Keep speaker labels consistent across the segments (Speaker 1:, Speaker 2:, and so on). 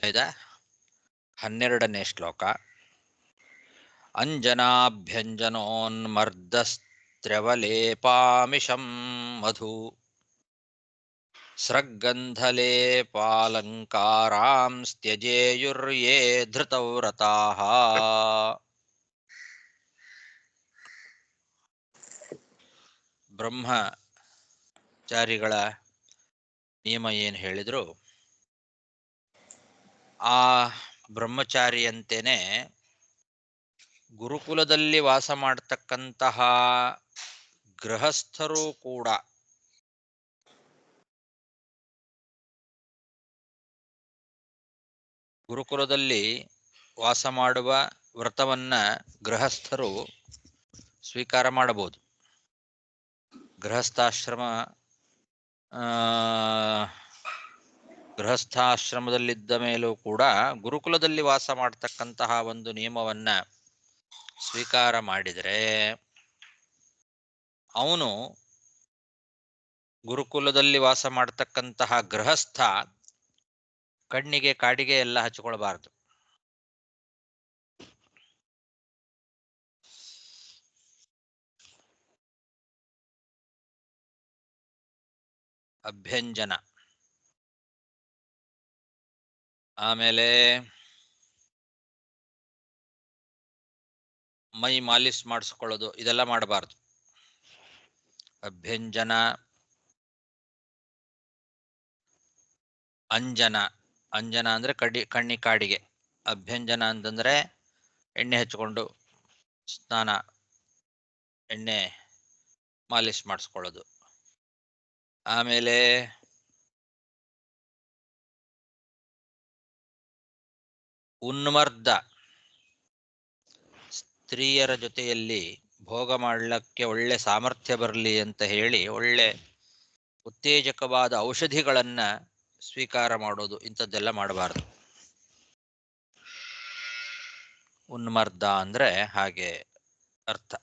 Speaker 1: ಆಯ್ತಾ? 12ನೇ ಶ್ಲೋಕ. ಅಂಜನಾಭ್ಯಂಜನೋನ್ಮರ್ದಸ್ತ್ರ್ಯವಲೇಪಾಮಿಷಂ ಮಧು ಸ್ರಗ್ಗಂಧಲೇಪಾಲಂಕಾರಾಂಸ್ತ್ಯಜೇಯುರ್ಯೇ ಧೃತವ್ರತಾಃ. ಬ್ರಹ್ಮಚಾರಿಗಳ ನಿಯಮ ಏನು ಹೇಳಿದ್ರು ಆ ಬ್ರಹ್ಮಚಾರಿಯಂತೆಯೇ ಗುರುಕುಲದಲ್ಲಿ ವಾಸ ಮಾಡತಕ್ಕಂತಹ ಗೃಹಸ್ಥರು ಕೂಡ ಗುರುಕುಲದಲ್ಲಿ ವಾಸ ಮಾಡುವ ವ್ರತವನ್ನ ಗೃಹಸ್ಥರು ಸ್ವೀಕಾರ ಮಾಡಬಹುದು. ಗೃಹಸ್ಥಾಶ್ರಮದಲ್ಲಿದ್ದ ಮೇಲೂ ಕೂಡ ಗುರುಕುಲದಲ್ಲಿ ವಾಸ ಮಾಡತಕ್ಕಂತಹ ಒಂದು ನಿಯಮವನ್ನ ಸ್ವೀಕಾರ ಮಾಡಿದರೆ ಅವನು ಗುರುಕುಲದಲ್ಲಿ ವಾಸ ಮಾಡತಕ್ಕಂತಹ ಗೃಹಸ್ಥ ಕಣ್ಣಿಗೆ ಕಾಡಿಗೆ ಎಲ್ಲ ಹಚ್ಕೊಳ್ಬಾರ್ದು. ಅಭ್ಯಂಜನ, ಆಮೇಲೆ ಮೈ ಮಾಲಿಶ್ ಮಾಡಿಸ್ಕೊಳ್ಳೋದು, ಇದೆಲ್ಲ ಮಾಡಬಾರ್ದು. ಅಭ್ಯಂಜನ, ಅಂಜನ. ಅಂಜನ ಅಂದ್ರೆ ಕಣ್ಣಿ ಕಾಡಿಗೆ. ಅಭ್ಯಂಜನ ಅಂತಂದ್ರೆ ಎಣ್ಣೆ ಹಚ್ಕೊಂಡು ಸ್ನಾನ, ಎಣ್ಣೆ ಮಾಲಿಶ್ ಮಾಡಿಸ್ಕೊಳ್ಳೋದು. ಆಮೇಲೆ ಉನ್ಮರ್ದ, ಸ್ತ್ರೀಯರ ಜೊತೆಯಲ್ಲಿ ಭೋಗ ಮಾಡಲಿಕ್ಕೆ ಒಳ್ಳೆ ಸಾಮರ್ಥ್ಯ ಬರಲಿ ಅಂತ ಹೇಳಿ ಒಳ್ಳೆ ಉತ್ತೇಜಕವಾದ ಔಷಧಿಗಳನ್ನ ಸ್ವೀಕಾರ ಮಾಡೋದು, ಇಂಥದ್ದೆಲ್ಲ ಮಾಡಬಾರ್ದು. ಉನ್ಮರ್ದ ಅಂದ್ರೆ ಹಾಗೆ ಅರ್ಥ.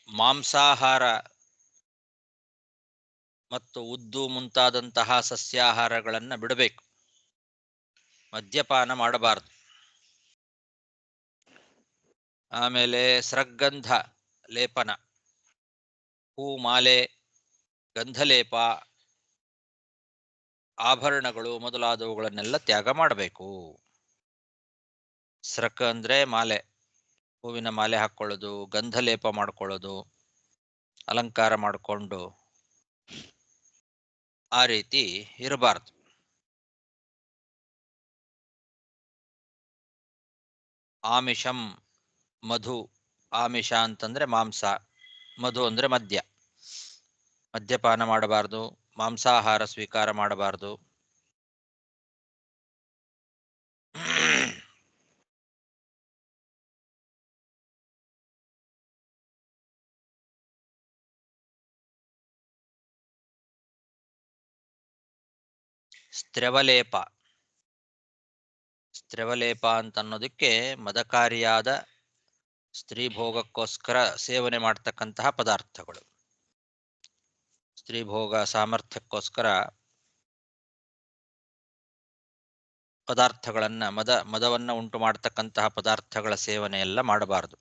Speaker 1: ಮಾಂಸಾಹಾರ ಮತ್ತು ಉದ್ದು ಮುಂತಾದಂತಹ ಸಸ್ಯಾಹಾರಗಳನ್ನು ಬಿಡಬೇಕು. ಮದ್ಯಪಾನ ಮಾಡಬಾರದು. ಆಮೇಲೆ ಸ್ರಗ್ಗಂಧ ಲೇಪನ, ಹೂ ಮಾಲೆ, ಗಂಧಲೇಪ, ಆಭರಣಗಳು ಮೊದಲಾದವುಗಳನ್ನೆಲ್ಲ ತ್ಯಾಗ ಮಾಡಬೇಕು. ಸ್ರಕ್ ಅಂದ್ರೆ ಮಾಲೆ, ಹೂವಿನ ಮಾಲೆ ಹಾಕೊಳ್ಳೋದು, ಗಂಧಲೇಪ ಮಾಡ್ಕೊಳ್ಳೋದು, ಅಲಂಕಾರ ಮಾಡಿಕೊಂಡು ಆ ರೀತಿ ಇರಬಾರ್ದು. ಆಮಿಷಂ, ಮಧು. ಆಮಿಷ ಅಂತಂದ್ರೆ ಮಾಂಸ, ಮಧು ಅಂದ್ರೆ ಮದ್ಯ. ಮದ್ಯಪಾನ ಮಾಡಬಾರ್ದು, ಮಾಂಸಾಹಾರ ಸ್ವೀಕಾರ ಮಾಡಬಾರ್ದು. ಸ್ತ್ರವಲೇಪ, ಸ್ತ್ರವಲೇಪ ಅಂತ ಅನ್ನೋದಕ್ಕೆ ಮದಕಾರಿಯಾದ ಸ್ತ್ರೀ ಭೋಗಕ್ಕೋಸ್ಕರ ಸೇವನೆ ಮಾಡ್ತಕ್ಕಂತಹ ಪದಾರ್ಥಗಳು. ಸ್ತ್ರೀ ಭೋಗ ಸಾಮರ್ಥ್ಯಕ್ಕೋಸ್ಕರ ಪದಾರ್ಥಗಳನ್ನ ಮದವನ್ನ ಉಂಟು ಮಾಡತಕ್ಕಂತಹ ಪದಾರ್ಥಗಳ ಸೇವನೆ ಎಲ್ಲ ಮಾಡಬಾರದು.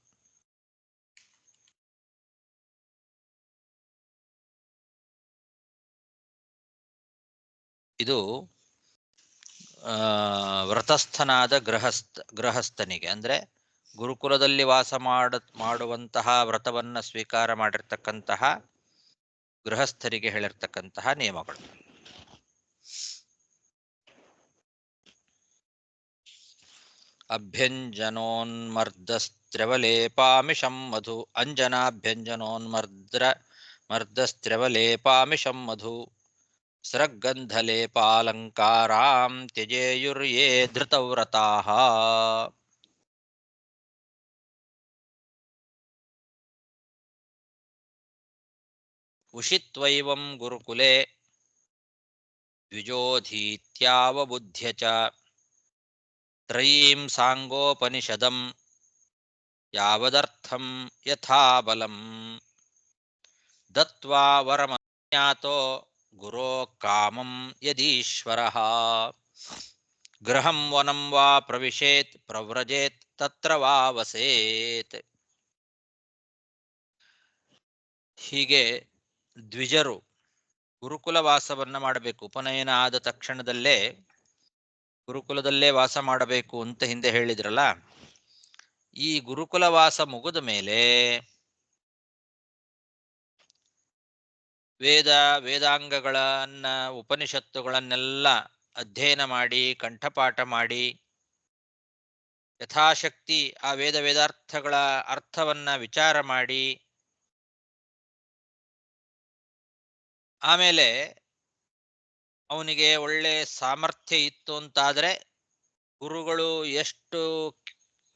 Speaker 1: ಇದು ವ್ರತಸ್ಥನಾದ ಗೃಹಸ್ಥನಿಗೆ, ಅಂದ್ರೆ ಗುರುಕುಲದಲ್ಲಿ ವಾಸ ಮಾಡುವಂತಹ ವ್ರತವನ್ನ ಸ್ವೀಕಾರ ಮಾಡಿರ್ತಕ್ಕಂತಹ ಗೃಹಸ್ಥರಿಗೆ ಹೇಳಿರ್ತಕ್ಕಂತಹ ನಿಯಮಗಳು. ಅಭ್ಯಂಜನೋನ್ಮರ್ದಸ್ತ್ರ್ಯವಲೇಪಾಮಿಷಂ ಮಧು. ಅಂಜನಾಭ್ಯಂಜನೋನ್ಮರ್ದಸ್ತ್ರ್ಯವಲೇಪಾಮಿಷಂ ಮಧು ಸ್ರಗ್ಗಂಧಲೇಪಾಲಂಕಾರಾಂ ತ್ಯಜೇಯುರ್ಯೇ ಧೃತವ್ರತಾಃ. ಉಷಿತ್ವೈವಂ ಗುರುಕುಲೆ ದ್ವಿಜೋಧೀತ್ಯಾವಬುಧ್ಯ ಚ ತ್ರಯೀಂ ಸಾಂಗೋಪನಿಷದಂ ಯಾವದರ್ಥಂ ಯಥಾ ಬಲಂ ದತ್ವಾ ವರಮಜ್ಞಾತೋ ಗುರೋ ಕಾಮಂ ಯದೀಶ್ವರಃ ಗೃಹಂ ವನಂ ವಾ ಪ್ರವಿಶೇತ್ ಪ್ರವ್ರಜೇತ್ ತತ್ರ ವಾ ವಸೇತ್. ಹೀಗೆ ದ್ವಿಜರು ಗುರುಕುಲ ವಾಸವನ್ನ ಮಾಡಬೇಕು. ಉಪನಯನ ಆದ ತಕ್ಷಣದಲ್ಲೇ ಗುರುಕುಲದಲ್ಲೇ ವಾಸ ಮಾಡಬೇಕು ಅಂತ ಹಿಂದೆ ಹೇಳಿದ್ರಲ್ಲ. ಈ ಗುರುಕುಲ ವಾಸ ಮುಗಿದ ಮೇಲೆ ವೇದಾಂಗಗಳನ್ನ ಉಪನಿಷತ್ತುಗಳನ್ನೆಲ್ಲ ಅಧ್ಯಯನ ಮಾಡಿ ಕಂಠಪಾಠ ಮಾಡಿ ಯಥಾಶಕ್ತಿ ಆ ವೇದಾರ್ಥಗಳ ಅರ್ಥವನ್ನ ವಿಚಾರ ಮಾಡಿ ಆಮೇಲೆ ಅವನಿಗೆ ಒಳ್ಳೆ ಸಾಮರ್ಥ್ಯ ಇತ್ತು ಅಂತಾದ್ರೆ ಗುರುಗಳು ಎಷ್ಟು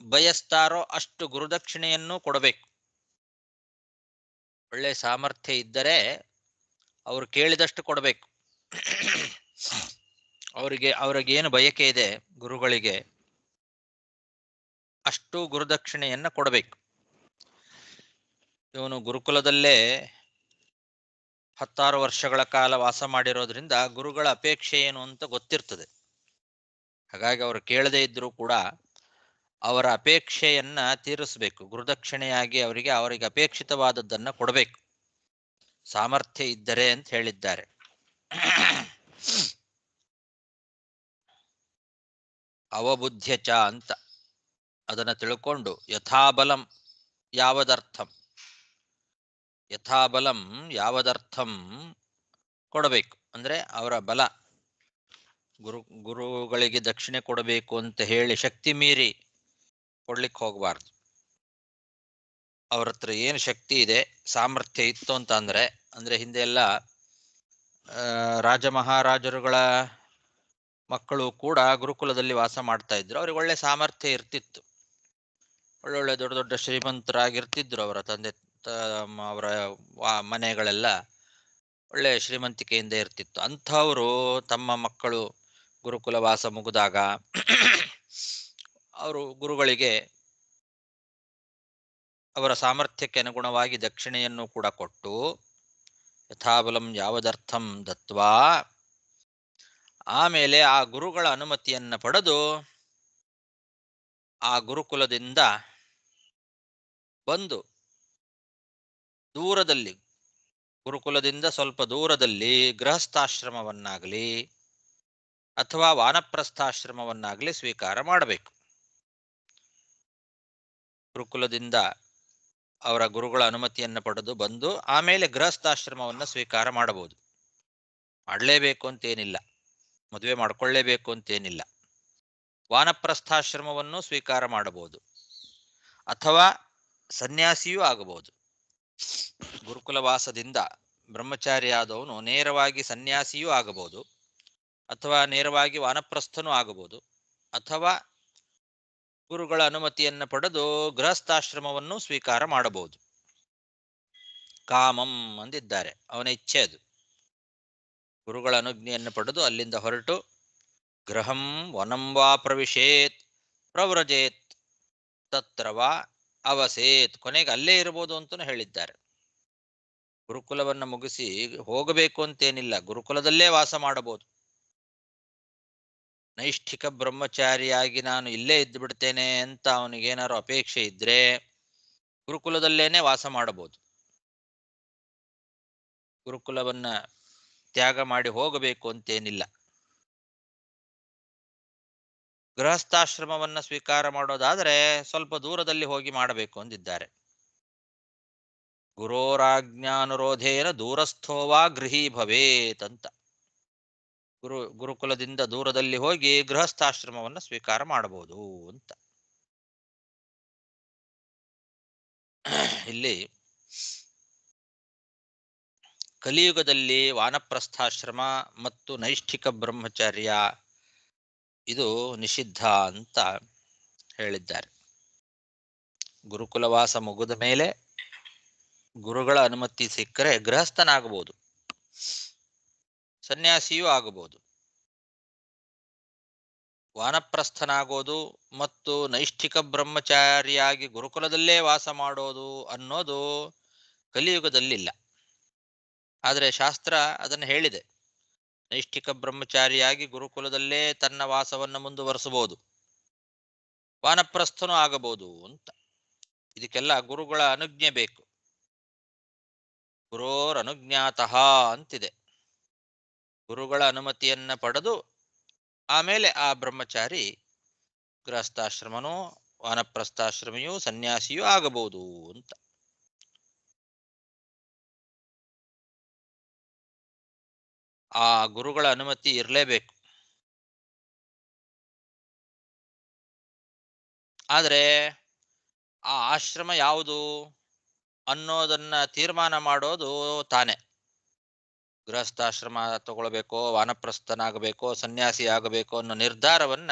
Speaker 1: ಬಯಸ್ತಾರೋ ಅಷ್ಟು ಗುರುದಕ್ಷಿಣೆಯನ್ನು ಕೊಡಬೇಕು. ಒಳ್ಳೆ ಸಾಮರ್ಥ್ಯ ಇದ್ದರೆ ಅವರು ಕೇಳಿದಷ್ಟು ಕೊಡಬೇಕು. ಅವ್ರಿಗೇನು ಬಯಕೆ ಇದೆ ಗುರುಗಳಿಗೆ ಅಷ್ಟು ಗುರುದಕ್ಷಿಣೆಯನ್ನ ಕೊಡಬೇಕು. ಇವನು ಗುರುಕುಲದಲ್ಲೇ 16 ವರ್ಷಗಳ ಕಾಲ ವಾಸ ಮಾಡಿರೋದ್ರಿಂದ ಗುರುಗಳ ಅಪೇಕ್ಷೆ ಏನು ಅಂತ ಗೊತ್ತಿರ್ತದೆ. ಹಾಗಾಗಿ ಅವರು ಕೇಳದೇ ಇದ್ರೂ ಕೂಡ ಅವರ ಅಪೇಕ್ಷೆಯನ್ನ ತೀರಿಸಬೇಕು. ಗುರುದಕ್ಷಿಣೆಯಾಗಿ ಅವರಿಗೆ ಅಪೇಕ್ಷಿತವಾದದ್ದನ್ನ ಕೊಡಬೇಕು, ಸಾಮರ್ಥ್ಯ ಇದ್ದರೆ ಅಂತ ಹೇಳಿದ್ದಾರೆ. ಅವಬುದ್ಧ್ಯ ಚ ಅಂತ ಅದನ್ನ ತಿಳ್ಕೊಂಡು ಯಥಾಬಲಂ ಯಾವದರ್ಥಂ ಯಥಾಬಲಂ ಯಾವದರ್ಥಂ ಕೊಡಬೇಕು. ಅಂದ್ರೆ ಅವರ ಬಲ, ಗುರುಗಳಿಗೆ ದಕ್ಷಿಣೆ ಕೊಡಬೇಕು ಅಂತ ಹೇಳಿ ಶಕ್ತಿ ಮೀರಿ ಕೊಡ್ಲಿಕ್ಕೆ ಹೋಗಬಾರ್ದು. ಅವ್ರ ಹತ್ರ ಏನು ಶಕ್ತಿ ಇದೆ ಸಾಮರ್ಥ್ಯ ಇತ್ತು ಅಂತ ಅಂದ್ರೆ ಹಿಂದೆ ಎಲ್ಲ ರಾಜ ಮಹಾರಾಜರುಗಳ ಮಕ್ಕಳು ಕೂಡ ಗುರುಕುಲದಲ್ಲಿ ವಾಸ ಮಾಡ್ತಾ ಇದ್ರು. ಅವ್ರಿಗೆ ಒಳ್ಳೆ ಸಾಮರ್ಥ್ಯ ಇರ್ತಿತ್ತು, ಒಳ್ಳೊಳ್ಳೆ ದೊಡ್ಡ ದೊಡ್ಡ ಶ್ರೀಮಂತರಾಗಿರ್ತಿದ್ರು. ಅವರ ತಂದೆ ಅವರ ಮನೆಗಳೆಲ್ಲ ಒಳ್ಳೆ ಶ್ರೀಮಂತಿಕೆಯಿಂದ ಇರ್ತಿತ್ತು. ಅಂಥವರು ತಮ್ಮ ಮಕ್ಕಳು ಗುರುಕುಲ ವಾಸ ಮುಗಿದಾಗ ಅವರು ಗುರುಗಳಿಗೆ ಅವರ ಸಾಮರ್ಥ್ಯಕ್ಕೆ ಅನುಗುಣವಾಗಿ ದಕ್ಷಿಣೆಯನ್ನು ಕೂಡ ಕೊಟ್ಟು ಯಥಾಬಲಂ ಯಾವದರ್ಥಂ ದತ್ವಾ ಆಮೇಲೆ ಆ ಗುರುಗಳ ಅನುಮತಿಯನ್ನ ಪಡೆದು ಆ ಗುರುಕುಲದಿಂದ ಬಂದು ದೂರದಲ್ಲಿ, ಗುರುಕುಲದಿಂದ ಸ್ವಲ್ಪ ದೂರದಲ್ಲಿ ಗೃಹಸ್ಥಾಶ್ರಮವನ್ನಾಗಲಿ ಅಥವಾ ವಾನಪ್ರಸ್ಥಾಶ್ರಮವನ್ನಾಗಲಿ ಸ್ವೀಕಾರ ಮಾಡಬೇಕು. ಗುರುಕುಲದಿಂದ ಅವರ ಗುರುಗಳ ಅನುಮತಿಯನ್ನು ಪಡೆದು ಬಂದು ಆಮೇಲೆ ಗೃಹಸ್ಥಾಶ್ರಮವನ್ನು ಸ್ವೀಕಾರ ಮಾಡಬಹುದು. ಮಾಡಲೇಬೇಕು ಅಂತೇನಿಲ್ಲ, ಮದುವೆ ಮಾಡ್ಕೊಳ್ಳೇಬೇಕು ಅಂತೇನಿಲ್ಲ. ವಾನಪ್ರಸ್ಥಾಶ್ರಮವನ್ನು ಸ್ವೀಕಾರ ಮಾಡಬಹುದು ಅಥವಾ ಸನ್ಯಾಸಿಯೂ ಆಗಬಹುದು. ಗುರುಕುಲ ವಾಸದಿಂದ ಬ್ರಹ್ಮಚಾರಿ ಆದವನು ನೇರವಾಗಿ ಸನ್ಯಾಸಿಯೂ ಆಗಬಹುದು, ಅಥವಾ ನೇರವಾಗಿ ವಾನಪ್ರಸ್ಥನೂ ಆಗಬಹುದು, ಅಥವಾ ಗುರುಗಳ ಅನುಮತಿಯನ್ನು ಪಡೆದು ಗೃಹಸ್ಥಾಶ್ರಮವನ್ನು ಸ್ವೀಕಾರ ಮಾಡಬಹುದು. ಕಾಮಂ ಅಂದಿದ್ದಾರೆ, ಅವನ ಇಚ್ಛೆ ಅದು. ಗುರುಗಳ ಅನುಜ್ಞೆಯನ್ನು ಪಡೆದು ಅಲ್ಲಿಂದ ಹೊರಟು ಗೃಹಂ ವನಂ ವಾ ಪ್ರವಿಶೇತ್ ಪ್ರವ್ರಜೇತ್ ತತ್ರ ವಾ ಅವಸೇತ್, ಕೊನೆಗೆ ಅಲ್ಲೇ ಇರಬಹುದು ಅಂತಲೂ ಹೇಳಿದ್ದಾರೆ. ಗುರುಕುಲವನ್ನು ಮುಗಿಸಿ ಹೋಗಬೇಕು ಅಂತೇನಿಲ್ಲ, ಗುರುಕುಲದಲ್ಲೇ ವಾಸ ಮಾಡಬಹುದು. ನೈಷ್ಠಿಕ ಬ್ರಹ್ಮಚಾರಿಯಾಗಿ ನಾನು ಇಲ್ಲೇ ಇದ್ದು ಬಿಡ್ತೇನೆ ಅಂತ ಅವನಿಗೇನಾದ್ರು ಅಪೇಕ್ಷೆ ಇದ್ರೆ ಗುರುಕುಲದಲ್ಲೇನೆ ವಾಸ ಮಾಡಬಹುದು. ಗುರುಕುಲವನ್ನ ತ್ಯಾಗ ಮಾಡಿ ಹೋಗಬೇಕು ಅಂತೇನಿಲ್ಲ. ಗೃಹಸ್ಥಾಶ್ರಮವನ್ನ ಸ್ವೀಕಾರ ಮಾಡೋದಾದ್ರೆ ಸ್ವಲ್ಪ ದೂರದಲ್ಲಿ ಹೋಗಿ ಮಾಡಬೇಕು ಅಂದಿದ್ದಾರೆ. ಗುರೋರಾಜ್ಞಾನುರೋಧೇನ ದೂರಸ್ಥೋವಾ ಗೃಹೀ ಭವೇತ್ ಅಂತ. ಗುರುಕುಲದಿಂದ ದೂರದಲ್ಲಿ ಹೋಗಿ ಗೃಹಸ್ಥಾಶ್ರಮವನ್ನು ಸ್ವೀಕಾರ ಮಾಡಬಹುದು ಅಂತ. ಇಲ್ಲಿ ಕಲಿಯುಗದಲ್ಲಿ ವಾನಪ್ರಸ್ಥಾಶ್ರಮ ಮತ್ತು ನೈಷ್ಠಿಕ ಬ್ರಹ್ಮಚರ್ಯ ಇದು ನಿಷಿದ್ಧ ಅಂತ ಹೇಳಿದ್ದಾರೆ. ಗುರುಕುಲವಾಸ ಮುಗಿದ ಮೇಲೆ ಗುರುಗಳ ಅನುಮತಿ ಸಿಕ್ಕರೆ ಗೃಹಸ್ಥನಾಗಬಹುದು, ಸನ್ಯಾಸಿಯೂ ಆಗಬಹುದು. ವಾನಪ್ರಸ್ಥನಾಗೋದು ಮತ್ತು ನೈಷ್ಠಿಕ ಬ್ರಹ್ಮಚಾರಿಯಾಗಿ ಗುರುಕುಲದಲ್ಲೇ ವಾಸ ಮಾಡೋದು ಅನ್ನೋದು ಕಲಿಯುಗದಲ್ಲಿಲ್ಲ. ಆದರೆ ಶಾಸ್ತ್ರ ಅದನ್ನು ಹೇಳಿದೆ. ನೈಷ್ಠಿಕ ಬ್ರಹ್ಮಚಾರಿಯಾಗಿ ಗುರುಕುಲದಲ್ಲೇ ತನ್ನ ವಾಸವನ್ನು ಮುಂದುವರಿಸಬಹುದು, ವಾನಪ್ರಸ್ಥನೂ ಆಗಬಹುದು ಅಂತ. ಇದಕ್ಕೆಲ್ಲ ಗುರುಗಳ ಅನುಜ್ಞೆ ಬೇಕು. ಗುರೋರನುಜ್ಞಾತಃ ಅಂತಿದೆ. ಗುರುಗಳ ಅನುಮತಿಯನ್ನ ಪಡೆದು ಆಮೇಲೆ ಆ ಬ್ರಹ್ಮಚಾರಿ ಗೃಹಸ್ಥಾಶ್ರಮನೂ ವಾನಪ್ರಸ್ಥಾಶ್ರಮಿಯೂ ಸನ್ಯಾಸಿಯೂ ಆಗಬಹುದು ಅಂತ. ಆ ಗುರುಗಳ ಅನುಮತಿ ಇರಲೇಬೇಕು. ಆದರೆ ಆ ಆಶ್ರಮ ಯಾವುದು ಅನ್ನೋದನ್ನ ತೀರ್ಮಾನ ಮಾಡೋದು ತಾನೇ. ಗೃಹಸ್ಥಾಶ್ರಮ ತಗೊಳ್ಬೇಕೋ, ವಾನಪ್ರಸ್ಥನಾಗಬೇಕೋ, ಸನ್ಯಾಸಿ ಆಗಬೇಕೋ ಅನ್ನೋ ನಿರ್ಧಾರವನ್ನ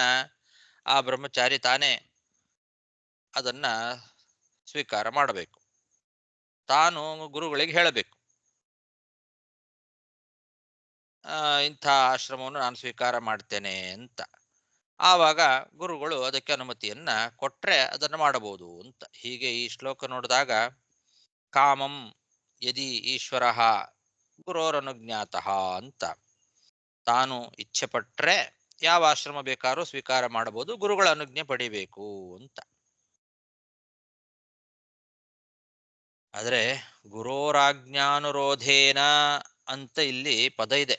Speaker 1: ಆ ಬ್ರಹ್ಮಚಾರಿ ತಾನೇ ಅದನ್ನ ಸ್ವೀಕಾರ ಮಾಡಬೇಕು. ತಾನು ಗುರುಗಳಿಗೆ ಹೇಳಬೇಕು, ಇಂಥ ಆಶ್ರಮವನ್ನು ನಾನು ಸ್ವೀಕಾರ ಮಾಡ್ತೇನೆ ಅಂತ. ಆವಾಗ ಗುರುಗಳು ಅದಕ್ಕೆ ಅನುಮತಿಯನ್ನ ಕೊಟ್ರೆ ಅದನ್ನು ಮಾಡಬಹುದು ಅಂತ. ಹೀಗೆ ಈ ಶ್ಲೋಕ ನೋಡಿದಾಗ ಕಾಮಂ ಯದಿ ಈಶ್ವರ ಗುರೋರನುಜ್ಞಾತಃ ಅಂತ, ತಾನು ಇಚ್ಛೆ ಪಟ್ರೆ ಯಾವ ಆಶ್ರಮ ಬೇಕಾದ್ರೂ ಸ್ವೀಕಾರ ಮಾಡಬಹುದು, ಗುರುಗಳ ಅನುಜ್ಞೆ ಪಡಿಬೇಕು ಅಂತ. ಆದರೆ ಗುರೋರಾಜ್ಞಾನುರೋಧೇನ ಅಂತ ಇಲ್ಲಿ ಪದ ಇದೆ.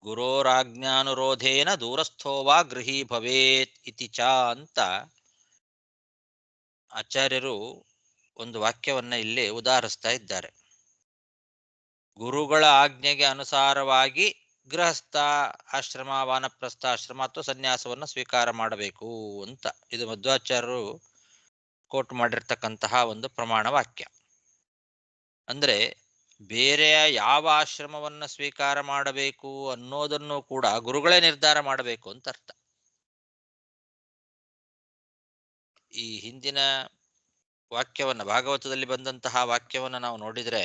Speaker 1: ಗುರೋರಾಜ್ಞಾನುರೋಧೇನ ದೂರಸ್ಥೋವಾ ಗೃಹೀ ಭವೇತ್ ಇತಿ ಚ ಅಂತ ಆಚಾರ್ಯರು ಒಂದು ವಾಕ್ಯವನ್ನ ಇಲ್ಲಿ ಉದಾಹರಿಸ್ತಾ ಇದ್ದಾರೆ. ಗುರುಗಳ ಆಜ್ಞೆಗೆ ಅನುಸಾರವಾಗಿ ಗೃಹಸ್ಥ ಆಶ್ರಮ, ವಾನಪ್ರಸ್ಥ ಆಶ್ರಮ ಅಥವಾ ಸನ್ಯಾಸವನ್ನು ಸ್ವೀಕಾರ ಮಾಡಬೇಕು ಅಂತ. ಇದು ಮಧ್ವಾಚಾರ್ಯರು ಕೋಟ್ ಮಾಡಿರ್ತಕ್ಕಂತಹ ಒಂದು ಪ್ರಮಾಣ ವಾಕ್ಯ. ಅಂದ್ರೆ ಬೇರೆಯ ಯಾವ ಆಶ್ರಮವನ್ನು ಸ್ವೀಕಾರ ಮಾಡಬೇಕು ಅನ್ನೋದನ್ನು ಕೂಡ ಗುರುಗಳೇ ನಿರ್ಧಾರ ಮಾಡಬೇಕು ಅಂತ ಅರ್ಥ. ಈ ಹಿಂದಿನ ವಾಕ್ಯವನ್ನ, ಭಾಗವತದಲ್ಲಿ ಬಂದಂತಹ ವಾಕ್ಯವನ್ನ ನಾವು ನೋಡಿದ್ರೆ,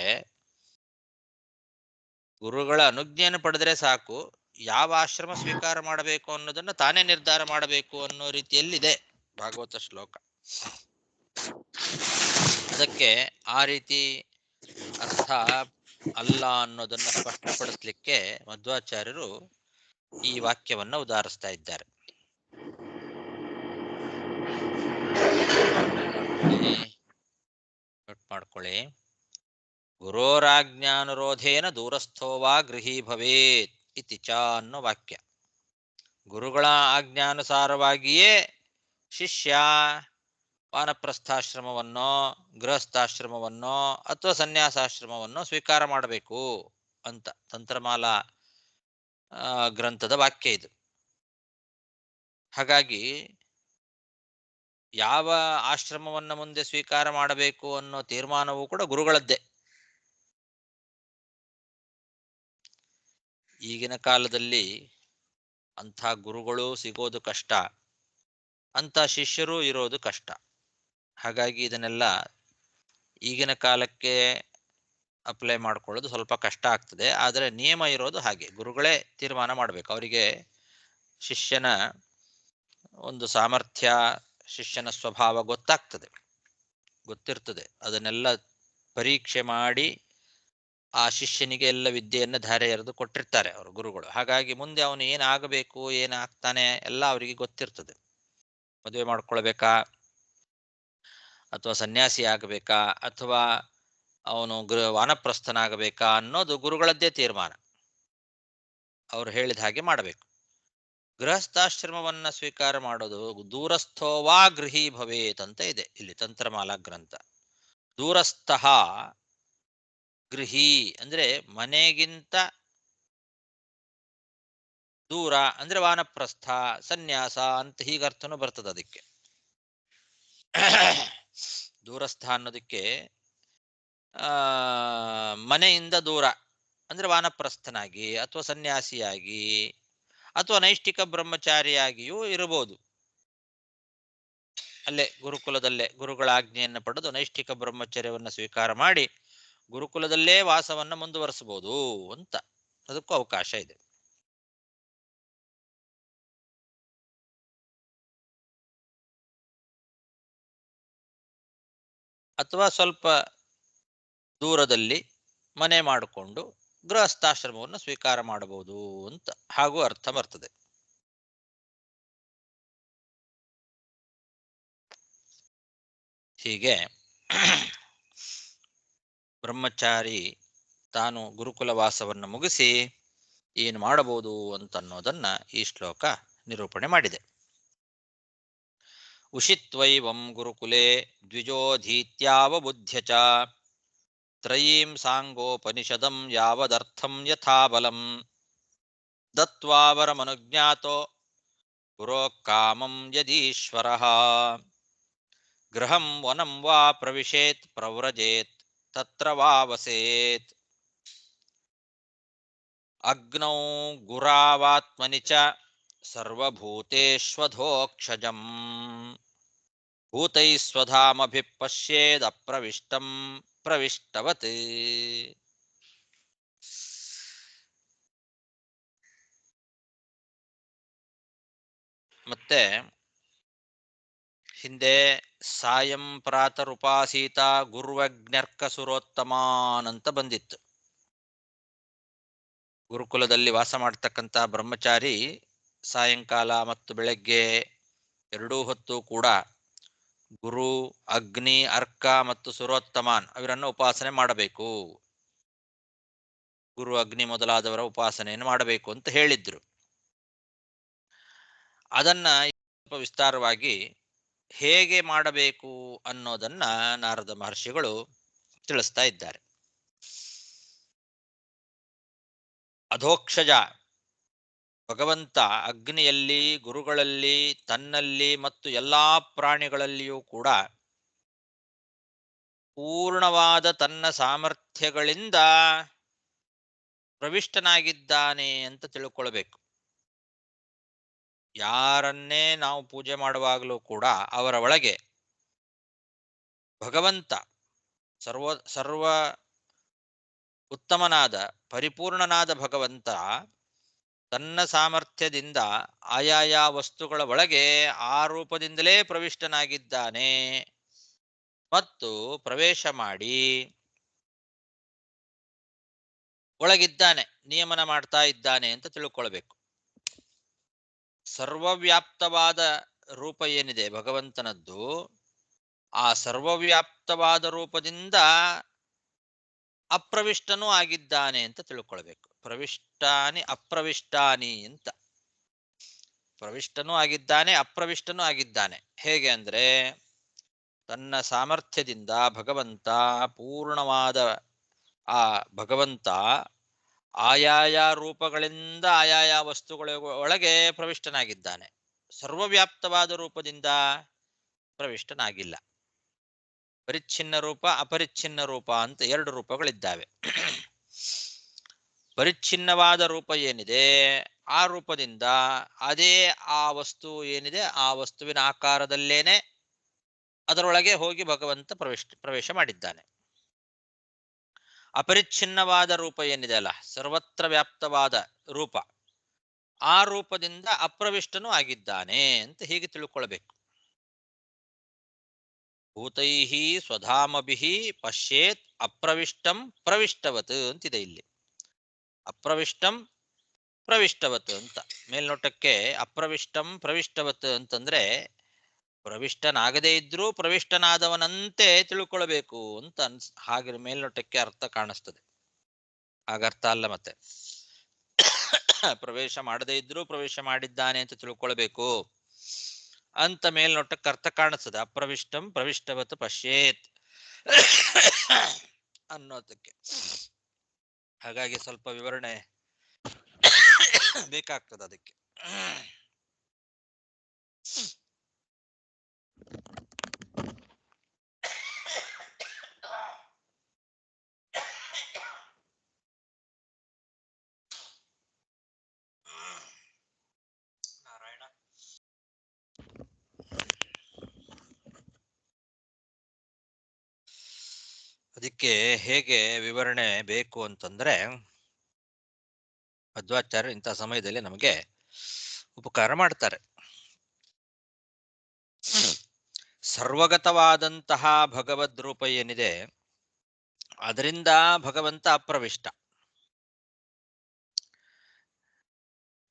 Speaker 1: ಗುರುಗಳ ಅನುಜ್ಞೆಯನ್ನು ಪಡೆದ್ರೆ ಸಾಕು, ಯಾವ ಆಶ್ರಮ ಸ್ವೀಕಾರ ಮಾಡಬೇಕು ಅನ್ನೋದನ್ನ ತಾನೇ ನಿರ್ಧಾರ ಮಾಡಬೇಕು ಅನ್ನೋ ರೀತಿಯಲ್ಲಿದೆ ಭಾಗವತ ಶ್ಲೋಕ. ಅದಕ್ಕೆ ಆ ರೀತಿ ಅರ್ಥ ಅಲ್ಲ ಅನ್ನೋದನ್ನ ಸ್ಪಷ್ಟಪಡಿಸ್ಲಿಕ್ಕೆ ಮಧ್ವಾಚಾರ್ಯರು ಈ ವಾಕ್ಯವನ್ನ ಉದಾಹರಿಸ್ತಾ ಇದ್ದಾರೆ. ನೋಟ್ ಮಾಡ್ಕೊಳ್ಳಿ. ಗುರೋರಾಜ್ಞಾನುರೋಧೇನ ದೂರಸ್ಥೋವಾ ಗೃಹೀ ಭವೇತ್ ಇತಿ ಚ ಅನ್ನೋ ವಾಕ್ಯ. ಗುರುಗಳ ಆಜ್ಞಾನುಸಾರವಾಗಿಯೇ ಶಿಷ್ಯ ವಾನಪ್ರಸ್ಥಾಶ್ರಮವನ್ನೋ, ಗೃಹಸ್ಥಾಶ್ರಮವನ್ನೋ ಅಥವಾ ಸನ್ಯಾಸಾಶ್ರಮವನ್ನೋ ಸ್ವೀಕಾರ ಮಾಡಬೇಕು ಅಂತ ತಂತ್ರಮಾಲಾ ಗ್ರಂಥದ ವಾಕ್ಯ ಇದು. ಹಾಗಾಗಿ ಯಾವ ಆಶ್ರಮವನ್ನ ಮುಂದೆ ಸ್ವೀಕಾರ ಮಾಡಬೇಕು ಅನ್ನೋ ತೀರ್ಮಾನವೂ ಕೂಡ ಗುರುಗಳದ್ದೇ. ಈಗಿನ ಕಾಲದಲ್ಲಿ ಅಂಥ ಗುರುಗಳು ಸಿಗೋದು ಕಷ್ಟ, ಅಂಥ ಶಿಷ್ಯರು ಇರೋದು ಕಷ್ಟ. ಹಾಗಾಗಿ ಇದನ್ನೆಲ್ಲ ಈಗಿನ ಕಾಲಕ್ಕೆ ಅಪ್ಲೈ ಮಾಡ್ಕೊಳ್ಳೋದು ಸ್ವಲ್ಪ ಕಷ್ಟ ಆಗ್ತದೆ. ಆದರೆ ನಿಯಮ ಇರೋದು ಹಾಗೆ, ಗುರುಗಳೇ ತೀರ್ಮಾನ ಮಾಡಬೇಕು. ಅವರಿಗೆ ಶಿಷ್ಯನ ಒಂದು ಸಾಮರ್ಥ್ಯ, ಶಿಷ್ಯನ ಸ್ವಭಾವ ಗೊತ್ತಿರ್ತದೆ. ಅದನ್ನೆಲ್ಲ ಪರೀಕ್ಷೆ ಮಾಡಿ ಆ ಶಿಷ್ಯನಿಗೆ ಎಲ್ಲ ವಿದ್ಯೆಯನ್ನು ಧಾರೆ ಎರೆದು ಕೊಟ್ಟಿರ್ತಾರೆ ಅವರು ಗುರುಗಳು. ಹಾಗಾಗಿ ಮುಂದೆ ಅವನು ಏನಾಗಬೇಕು, ಏನಾಗ್ತಾನೆ ಎಲ್ಲ ಅವರಿಗೆ ಗೊತ್ತಿರ್ತದೆ. ಮದುವೆ ಮಾಡ್ಕೊಳ್ಬೇಕಾ, ಅಥವಾ ಸನ್ಯಾಸಿ ಆಗಬೇಕಾ, ಅಥವಾ ಅವನು ವಾನಪ್ರಸ್ಥನಾಗಬೇಕಾ ಅನ್ನೋದು ಗುರುಗಳದ್ದೇ ತೀರ್ಮಾನ. ಅವ್ರು ಹೇಳಿದ ಹಾಗೆ ಮಾಡಬೇಕು. ಗೃಹಸ್ಥಾಶ್ರಮವನ್ನ ಸ್ವೀಕಾರ ಮಾಡೋದು ದೂರಸ್ಥೋವಾ ಗೃಹೀ ಭವೇತ್ ಅಂತ ಇದೆ ಇಲ್ಲಿ ತಂತ್ರಮಾಲಾ ಗ್ರಂಥ. ದೂರಸ್ಥ ಗೃಹಿ ಅಂದ್ರೆ ಮನೆಗಿಂತ ದೂರ ಅಂದ್ರೆ ವಾನಪ್ರಸ್ಥ, ಸನ್ಯಾಸ ಅಂತ ಹೀಗರ್ಥನೂ ಬರ್ತದೆ. ಅದಕ್ಕೆ ದೂರಸ್ಥ ಅನ್ನೋದಕ್ಕೆ ಮನೆಯಿಂದ ದೂರ ಅಂದ್ರೆ ವಾನಪ್ರಸ್ಥನಾಗಿ ಅಥವಾ ಸನ್ಯಾಸಿಯಾಗಿ ಅಥವಾ ನೈಷ್ಠಿಕ ಬ್ರಹ್ಮಚಾರಿಯಾಗಿಯೂ ಇರಬಹುದು. ಅಲ್ಲೇ ಗುರುಕುಲದಲ್ಲೇ ಗುರುಗಳ ಆಜ್ಞೆಯನ್ನು ಪಡೆದು ನೈಷ್ಠಿಕ ಬ್ರಹ್ಮಚರ್ಯವನ್ನು ಸ್ವೀಕಾರ ಮಾಡಿ ಗುರುಕುಲದಲ್ಲೇ ವಾಸವನ್ನು ಮುಂದುವರಿಸಬಹುದು ಅಂತ, ಅದಕ್ಕೂ ಅವಕಾಶ ಇದೆ. ಅಥವಾ ಸ್ವಲ್ಪ ದೂರದಲ್ಲಿ ಮನೆ ಮಾಡಿಕೊಂಡು ಗೃಹಸ್ಥಾಶ್ರಮವನ್ನು ಸ್ವೀಕಾರ ಮಾಡಬಹುದು ಅಂತ ಹಾಗೂ ಅರ್ಥ ಬರ್ತದೆ. ಹೀಗೆ ಬ್ರಹ್ಮಚಾರಿ ತಾನು ಗುರುಕುಲ ವಾಸವನ್ನು ಮುಗಿಸಿ ಏನು ಮಾಡಬಹುದು ಅಂತನ್ನೋದನ್ನ ಈ ಶ್ಲೋಕ ನಿರೂಪಣೆ ಮಾಡಿದೆ. ಉಷಿತ್ವೈವಂ ಗುರುಕುಲೆ ದ್ವಿಜೋಧೀತ್ಯಾವಬುಧ್ಯ ಚ ತ್ರಯೀಂ ಸಾಂಗೋಪನಿಷದಂ ಯಾವದರ್ಥಂ ಯಥಾಬಲಂ ದತ್ವಾವರಮನುಜ್ಞಾತೋ ಪುರೋಕ್ಕಾಮಂ ಯದೀಶ್ವರಃ ಗೃಹಂ ವನಂ ವಾ ಪ್ರವಿಶೇತ್ ಪ್ರವ್ರಜೇತ್ ತತ್ರ ವಾ ವಸೇತ್ ಅಗ್ನೌ ಗುರಾವಾತ್ಮನಿ ಚ ಸರ್ವಭೂತೇಷ್ವಧೋಕ್ಷಜಂ ಭೂತೈಃ ಸ್ವಧಾಮಭಿಃ ಪಶ್ಯೇದಪ್ರವಿಷ್ಟಂ ಪ್ರವಿಷ್ಟವತ್. ಮತ್ತೆ ಹಿಂದೆ ಸಾಯಂ ಪ್ರಾತರುಪಾಸೀತ ಗುರುವಗ್ನ್ಯರ್ಕ ಸುರೋತ್ತಮಾನ್ ಅಂತ ಬಂದಿತ್ತು. ಗುರುಕುಲದಲ್ಲಿ ವಾಸ ಮಾಡ್ತಕ್ಕಂಥ ಬ್ರಹ್ಮಚಾರಿ ಸಾಯಂಕಾಲ ಮತ್ತು ಬೆಳಗ್ಗೆ ಎರಡೂ ಹೊತ್ತು ಕೂಡ ಗುರು, ಅಗ್ನಿ, ಅರ್ಕ ಮತ್ತು ಸುರೋತ್ತಮಾನ್ ಅವರನ್ನು ಉಪಾಸನೆ ಮಾಡಬೇಕು. ಗುರು, ಅಗ್ನಿ ಮೊದಲಾದವರ ಉಪಾಸನೆಯನ್ನು ಮಾಡಬೇಕು ಅಂತ ಹೇಳಿದ್ರು. ಅದನ್ನ ಸ್ವಲ್ಪ ವಿಸ್ತಾರವಾಗಿ ಹೇಗೆ ಮಾಡಬೇಕು ಅನ್ನೋದನ್ನ ನಾರದ ಮಹರ್ಷಿಗಳು ತಿಳಿಸ್ತಾ ಇದ್ದಾರೆ. ಅಧೋಕ್ಷಜ ಭಗವಂತ ಅಗ್ನಿಯಲ್ಲಿ, ಗುರುಗಳಲ್ಲಿ, ತನ್ನಲ್ಲಿ ಮತ್ತು ಎಲ್ಲಾ ಪ್ರಾಣಿಗಳಲ್ಲಿಯೂ ಕೂಡ ಪೂರ್ಣವಾದ ತನ್ನ ಸಾಮರ್ಥ್ಯಗಳಿಂದ ಪ್ರವಿಷ್ಟನಾಗಿದ್ದಾನೆ ಅಂತ ತಿಳ್ಕೊಳ್ಬೇಕು. ಯಾರನ್ನೇ ನಾವು ಪೂಜೆ ಮಾಡುವಾಗಲೂ ಕೂಡ ಅವರ ಒಳಗೆ ಭಗವಂತ ಸರ್ವ ಉತ್ತಮನಾದ ಪರಿಪೂರ್ಣನಾದ ಭಗವಂತ ತನ್ನ ಸಾಮರ್ಥ್ಯದಿಂದ ಆಯಾಯ ವಸ್ತುಗಳ ಒಳಗೆ ಆ ರೂಪದಿಂದಲೇ ಪ್ರವಿಷ್ಟನಾಗಿದ್ದಾನೆ ಮತ್ತು ಪ್ರವೇಶ ಮಾಡಿ ಒಳಗಿದ್ದಾನೆ, ನಿಯಮನ ಮಾಡ್ತಾ ಇದ್ದಾನೆ ಅಂತ ತಿಳ್ಕೊಳ್ಬೇಕು. ಸರ್ವವ್ಯಾಪ್ತವಾದ ರೂಪ ಏನಿದೆ ಭಗವಂತನದ್ದು, ಆ ಸರ್ವವ್ಯಾಪ್ತವಾದ ರೂಪದಿಂದ ಅಪ್ರವಿಷ್ಟನೂ ಆಗಿದ್ದಾನೆ ಅಂತ ತಿಳ್ಕೊಳ್ಬೇಕು. ಪ್ರವಿಷ್ಟಾನಿ ಅಪ್ರವಿಷ್ಟಾನಿ ಅಂತ. ಪ್ರವಿಷ್ಟನೂ ಆಗಿದ್ದಾನೆ, ಅಪ್ರವಿಷ್ಟನೂ ಆಗಿದ್ದಾನೆ. ಹೇಗೆ ಅಂದ್ರೆ ತನ್ನ ಸಾಮರ್ಥ್ಯದಿಂದ ಭಗವಂತ ಪೂರ್ಣವಾದ ಆ ಭಗವಂತ ಆಯಾಯ ರೂಪಗಳಿಂದ ಆಯಾಯ ವಸ್ತುಗಳ ಒಳಗೆ ಪ್ರವಿಷ್ಟನಾಗಿದ್ದಾನೆ. ಸರ್ವವ್ಯಾಪ್ತವಾದ ರೂಪದಿಂದ ಪ್ರವಿಷ್ಟನಾಗಿಲ್ಲ. ಪರಿಚ್ಛಿನ್ನ ರೂಪ, ಅಪರಿಚ್ಛಿನ್ನ ರೂಪ ಅಂತ ಎರಡು ರೂಪಗಳಿದ್ದಾವೆ. ಪರಿಚ್ಛಿನ್ನವಾದ ರೂಪ ಏನಿದೆ ಆ ರೂಪದಿಂದ ಅದೇ ಆ ವಸ್ತು ಏನಿದೆ ಆ ವಸ್ತುವಿನ ಆಕಾರದಲ್ಲೇನೆ ಅದರೊಳಗೆ ಹೋಗಿ ಭಗವಂತ ಪ್ರವೇಶ ಮಾಡಿದ್ದಾನೆ. ಅಪರಿಚ್ಛಿನ್ನವಾದ ರೂಪ ಏನಿದೆ ಅಲ್ಲ, ಸರ್ವತ್ರ ವ್ಯಾಪ್ತವಾದ ರೂಪ, ಆ ರೂಪದಿಂದ ಅಪ್ರವಿಷ್ಟನೂ ಆಗಿದ್ದಾನೆ ಅಂತ ಹೀಗೆ ತಿಳ್ಕೊಳ್ಬೇಕು. ಭೂತೈಹಿ ಸ್ವಧಾಮಭಿಹಿ ಪಶ್ಯೇತ್ ಅಪ್ರವಿಷ್ಟಂ ಪ್ರವಿಷ್ಟವತ್ ಅಂತಿದೆ ಇಲ್ಲಿ. ಅಪ್ರವಿಷ್ಟಂ ಪ್ರವಿಷ್ಟವತ್ ಅಂತ. ಮೇಲ್ನೋಟಕ್ಕೆ ಅಪ್ರವಿಷ್ಟಂ ಪ್ರವಿಷ್ಟವತ್ ಅಂತಂದ್ರೆ ಪ್ರವಿಷ್ಟನಾಗದೇ ಇದ್ರೂ ಪ್ರವಿಷ್ಟನಾದವನಂತೆ ತಿಳ್ಕೊಳ್ಬೇಕು ಅಂತ ಹಾಗೆ ಮೇಲ್ನೋಟಕ್ಕೆ ಅರ್ಥ ಕಾಣಿಸ್ತದೆ. ಹಾಗರ್ಥ ಅಲ್ಲ. ಮತ್ತೆ ಪ್ರವೇಶ ಮಾಡದೇ ಇದ್ರೂ ಪ್ರವೇಶ ಮಾಡಿದ್ದಾನೆ ಅಂತ ತಿಳ್ಕೊಳ್ಬೇಕು ಅಂತ ಮೇಲ್ನೋಟಕ್ಕೆ ಅರ್ಥ ಕಾಣಿಸ್ತದೆ. ಅಪ್ರವಿಷ್ಟಂ ಪ್ರವಿಷ್ಟವತ್ ಪಶ್ಯೇತ್ ಅನ್ನೋದಕ್ಕೆ. ಹಾಗಾಗಿ ಸ್ವಲ್ಪ ವಿವರಣೆ ಬೇಕಾಗ್ತದೆ ಅದಕ್ಕೆ. ನಾರಾಯಣ. ಅದಕ್ಕೆ ಹೇಗೆ ವಿವರಣೆ ಬೇಕು ಅಂತಂದ್ರೆ ಮಧ್ವಾಚಾರ್ಯರು ಇಂಥ ಸಮಯದಲ್ಲಿ ನಮಗೆ ಉಪಕಾರ ಮಾಡ್ತಾರೆ. ಸರ್ವಗತವಾದಂತಹ ಭಗವದ್ ರೂಪ ಏನಿದೆ ಅದರಿಂದ ಭಗವಂತ ಅಪ್ರವಿಷ್ಟ.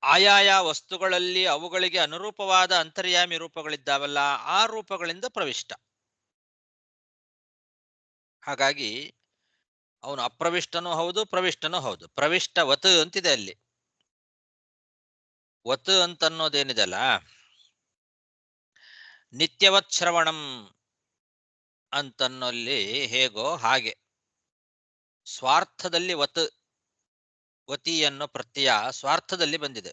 Speaker 1: ಆಯಾಯ ವಸ್ತುಗಳಲ್ಲಿ ಅವುಗಳಿಗೆ ಅನುರೂಪವಾದ ಅಂತರ್ಯಾಮಿ ರೂಪಗಳಿದ್ದಾವಲ್ಲ, ಆ ರೂಪಗಳಿಂದ ಪ್ರವಿಷ್ಟ. ಹಾಗಾಗಿ ಅವನು ಅಪ್ರವಿಷ್ಟನೂ ಹೌದು, ಪ್ರವಿಷ್ಟನೂ ಹೌದು. ಪ್ರವಿಷ್ಟ ವತ್ ಅಂತಿದೆ ಅಲ್ಲಿ. ವತ್ ಅಂತನ್ನೋದೇನಿದೆ ಅಲ್ಲ, ನಿತ್ಯವತ್ ಶ್ರವಣಂ ಅಂತನ್ನಲ್ಲಿ ಹೇಗೋ ಹಾಗೆ ಸ್ವಾರ್ಥದಲ್ಲಿ ವತಿ ಅನ್ನೋ ಪ್ರತ್ಯಯ ಸ್ವಾರ್ಥದಲ್ಲಿ ಬಂದಿದೆ.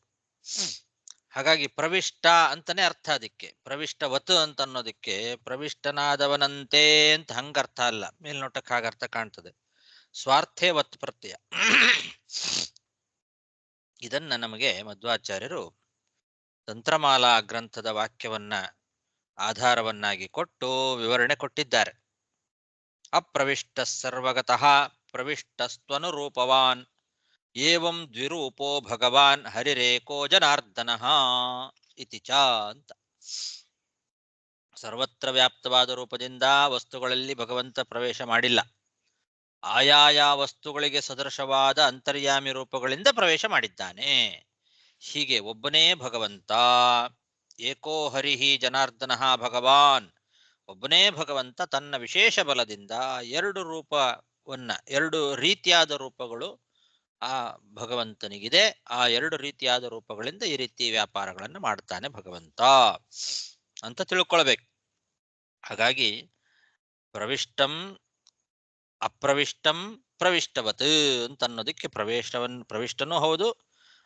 Speaker 1: ಹಾಗಾಗಿ ಪ್ರವಿಷ್ಟ ಅಂತಾನೆ ಅರ್ಥ. ಅದಕ್ಕೆ ಪ್ರವಿಷ್ಟವತ್ ಅಂತ ಅನ್ನೋದಕ್ಕೆ ಪ್ರವಿಷ್ಟನಾದವನಂತೆ ಅಂತ ಹಂಗ ಅರ್ಥ ಅಲ್ಲ, ಮೇಲ್ನೋಟಕ್ಕೆ ಹಾಗ ಅರ್ಥ ಕಾಣ್ತದೆ. ಸ್ವಾರ್ಥೇ ವತ್ ಪ್ರತ್ಯಯ. ಇದನ್ನ ನಮಗೆ ಮಧ್ವಾಚಾರ್ಯರು ತಂತ್ರಮಾಲಾ ಗ್ರಂಥದ ವಾಕ್ಯವನ್ನ ಆಧಾರವನ್ನಾಗಿ ಕೊಟ್ಟು ವಿವರಣೆ ಕೊಟ್ಟಿದ್ದಾರೆ. ಅಪ್ರವಿಷ್ಟ ಸರ್ವಗತಃ ಪ್ರವಿಷ್ಟಸ್ತ್ವನುರೂಪವಾನ್ ಏವಂ ದ್ವಿರೂಪೋ ಭಗವಾನ್ ಹರಿರೇಕೋ ಜನಾರ್ದನಃ ಇತಿ ಚ ಅಂತ. ಸರ್ವತ್ರ ವ್ಯಾಪ್ತವಾದ ರೂಪದಿಂದ ವಸ್ತುಗಳಲ್ಲಿ ಭಗವಂತ ಪ್ರವೇಶ ಮಾಡಿಲ್ಲ. ಆಯಾಯ ವಸ್ತುಗಳಿಗೆ ಸದೃಶವಾದ ಅಂತರ್ಯಾಮಿ ರೂಪಗಳಿಂದ ಪ್ರವೇಶ ಮಾಡಿದ್ದಾನೆ. ಹೀಗೆ ಒಬ್ಬನೇ ಭಗವಂತ. ಏಕೋ ಹರಿಹಿ ಜನಾರ್ದನಃ ಭಗವಾನ್. ಒಬ್ಬನೇ ಭಗವಂತ ತನ್ನ ವಿಶೇಷ ಬಲದಿಂದ ಎರಡು ರೂಪವನ್ನ, ಎರಡು ರೀತಿಯಾದ ರೂಪಗಳು ಆ ಭಗವಂತನಿಗಿದೆ. ಆ ಎರಡು ರೀತಿಯಾದ ರೂಪಗಳಿಂದ ಈ ರೀತಿ ವ್ಯಾಪಾರಗಳನ್ನು ಮಾಡ್ತಾನೆ ಭಗವಂತ ಅಂತ ತಿಳ್ಕೊಳ್ಬೇಕು. ಹಾಗಾಗಿ ಪ್ರವಿಷ್ಟಂ ಅಪ್ರವಿಷ್ಟಂ ಪ್ರವಿಷ್ಟವತ್ ಅಂತ ಅನ್ನೋದಕ್ಕೆ ಪ್ರವಿಷ್ಟನೂ ಹೌದು,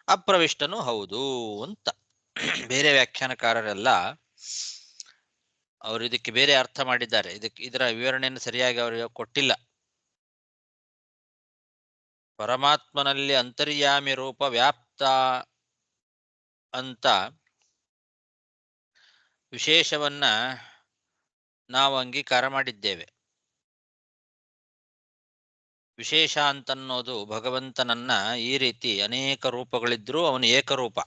Speaker 1: ಅಪ್ರವಿಷ್ಟನೂ ಹೌದು ಅಂತ. ಬೇರೆ ವ್ಯಾಖ್ಯಾನಕಾರರೆಲ್ಲ ಅವರು ಇದಕ್ಕೆ ಬೇರೆ ಅರ್ಥ ಮಾಡಿದ್ದಾರೆ. ಇದರ ವಿವರಣೆಯನ್ನು ಸರಿಯಾಗಿ ಅವರು ಕೊಟ್ಟಿಲ್ಲ. ಪರಮಾತ್ಮನಲ್ಲಿ ಅಂತರ್ಯಾಮಿ ರೂಪ ವ್ಯಾಪ್ತ ಅಂತ ವಿಶೇಷವನ್ನ ನಾವು ಅಂಗೀಕಾರ ಮಾಡಿದ್ದೇವೆ. ವಿಶೇಷ ಅಂತನ್ನೋದು ಭಗವಂತನನ್ನ ಈ ರೀತಿ ಅನೇಕ ರೂಪಗಳಿದ್ರೂ ಅವನು ಏಕರೂಪ.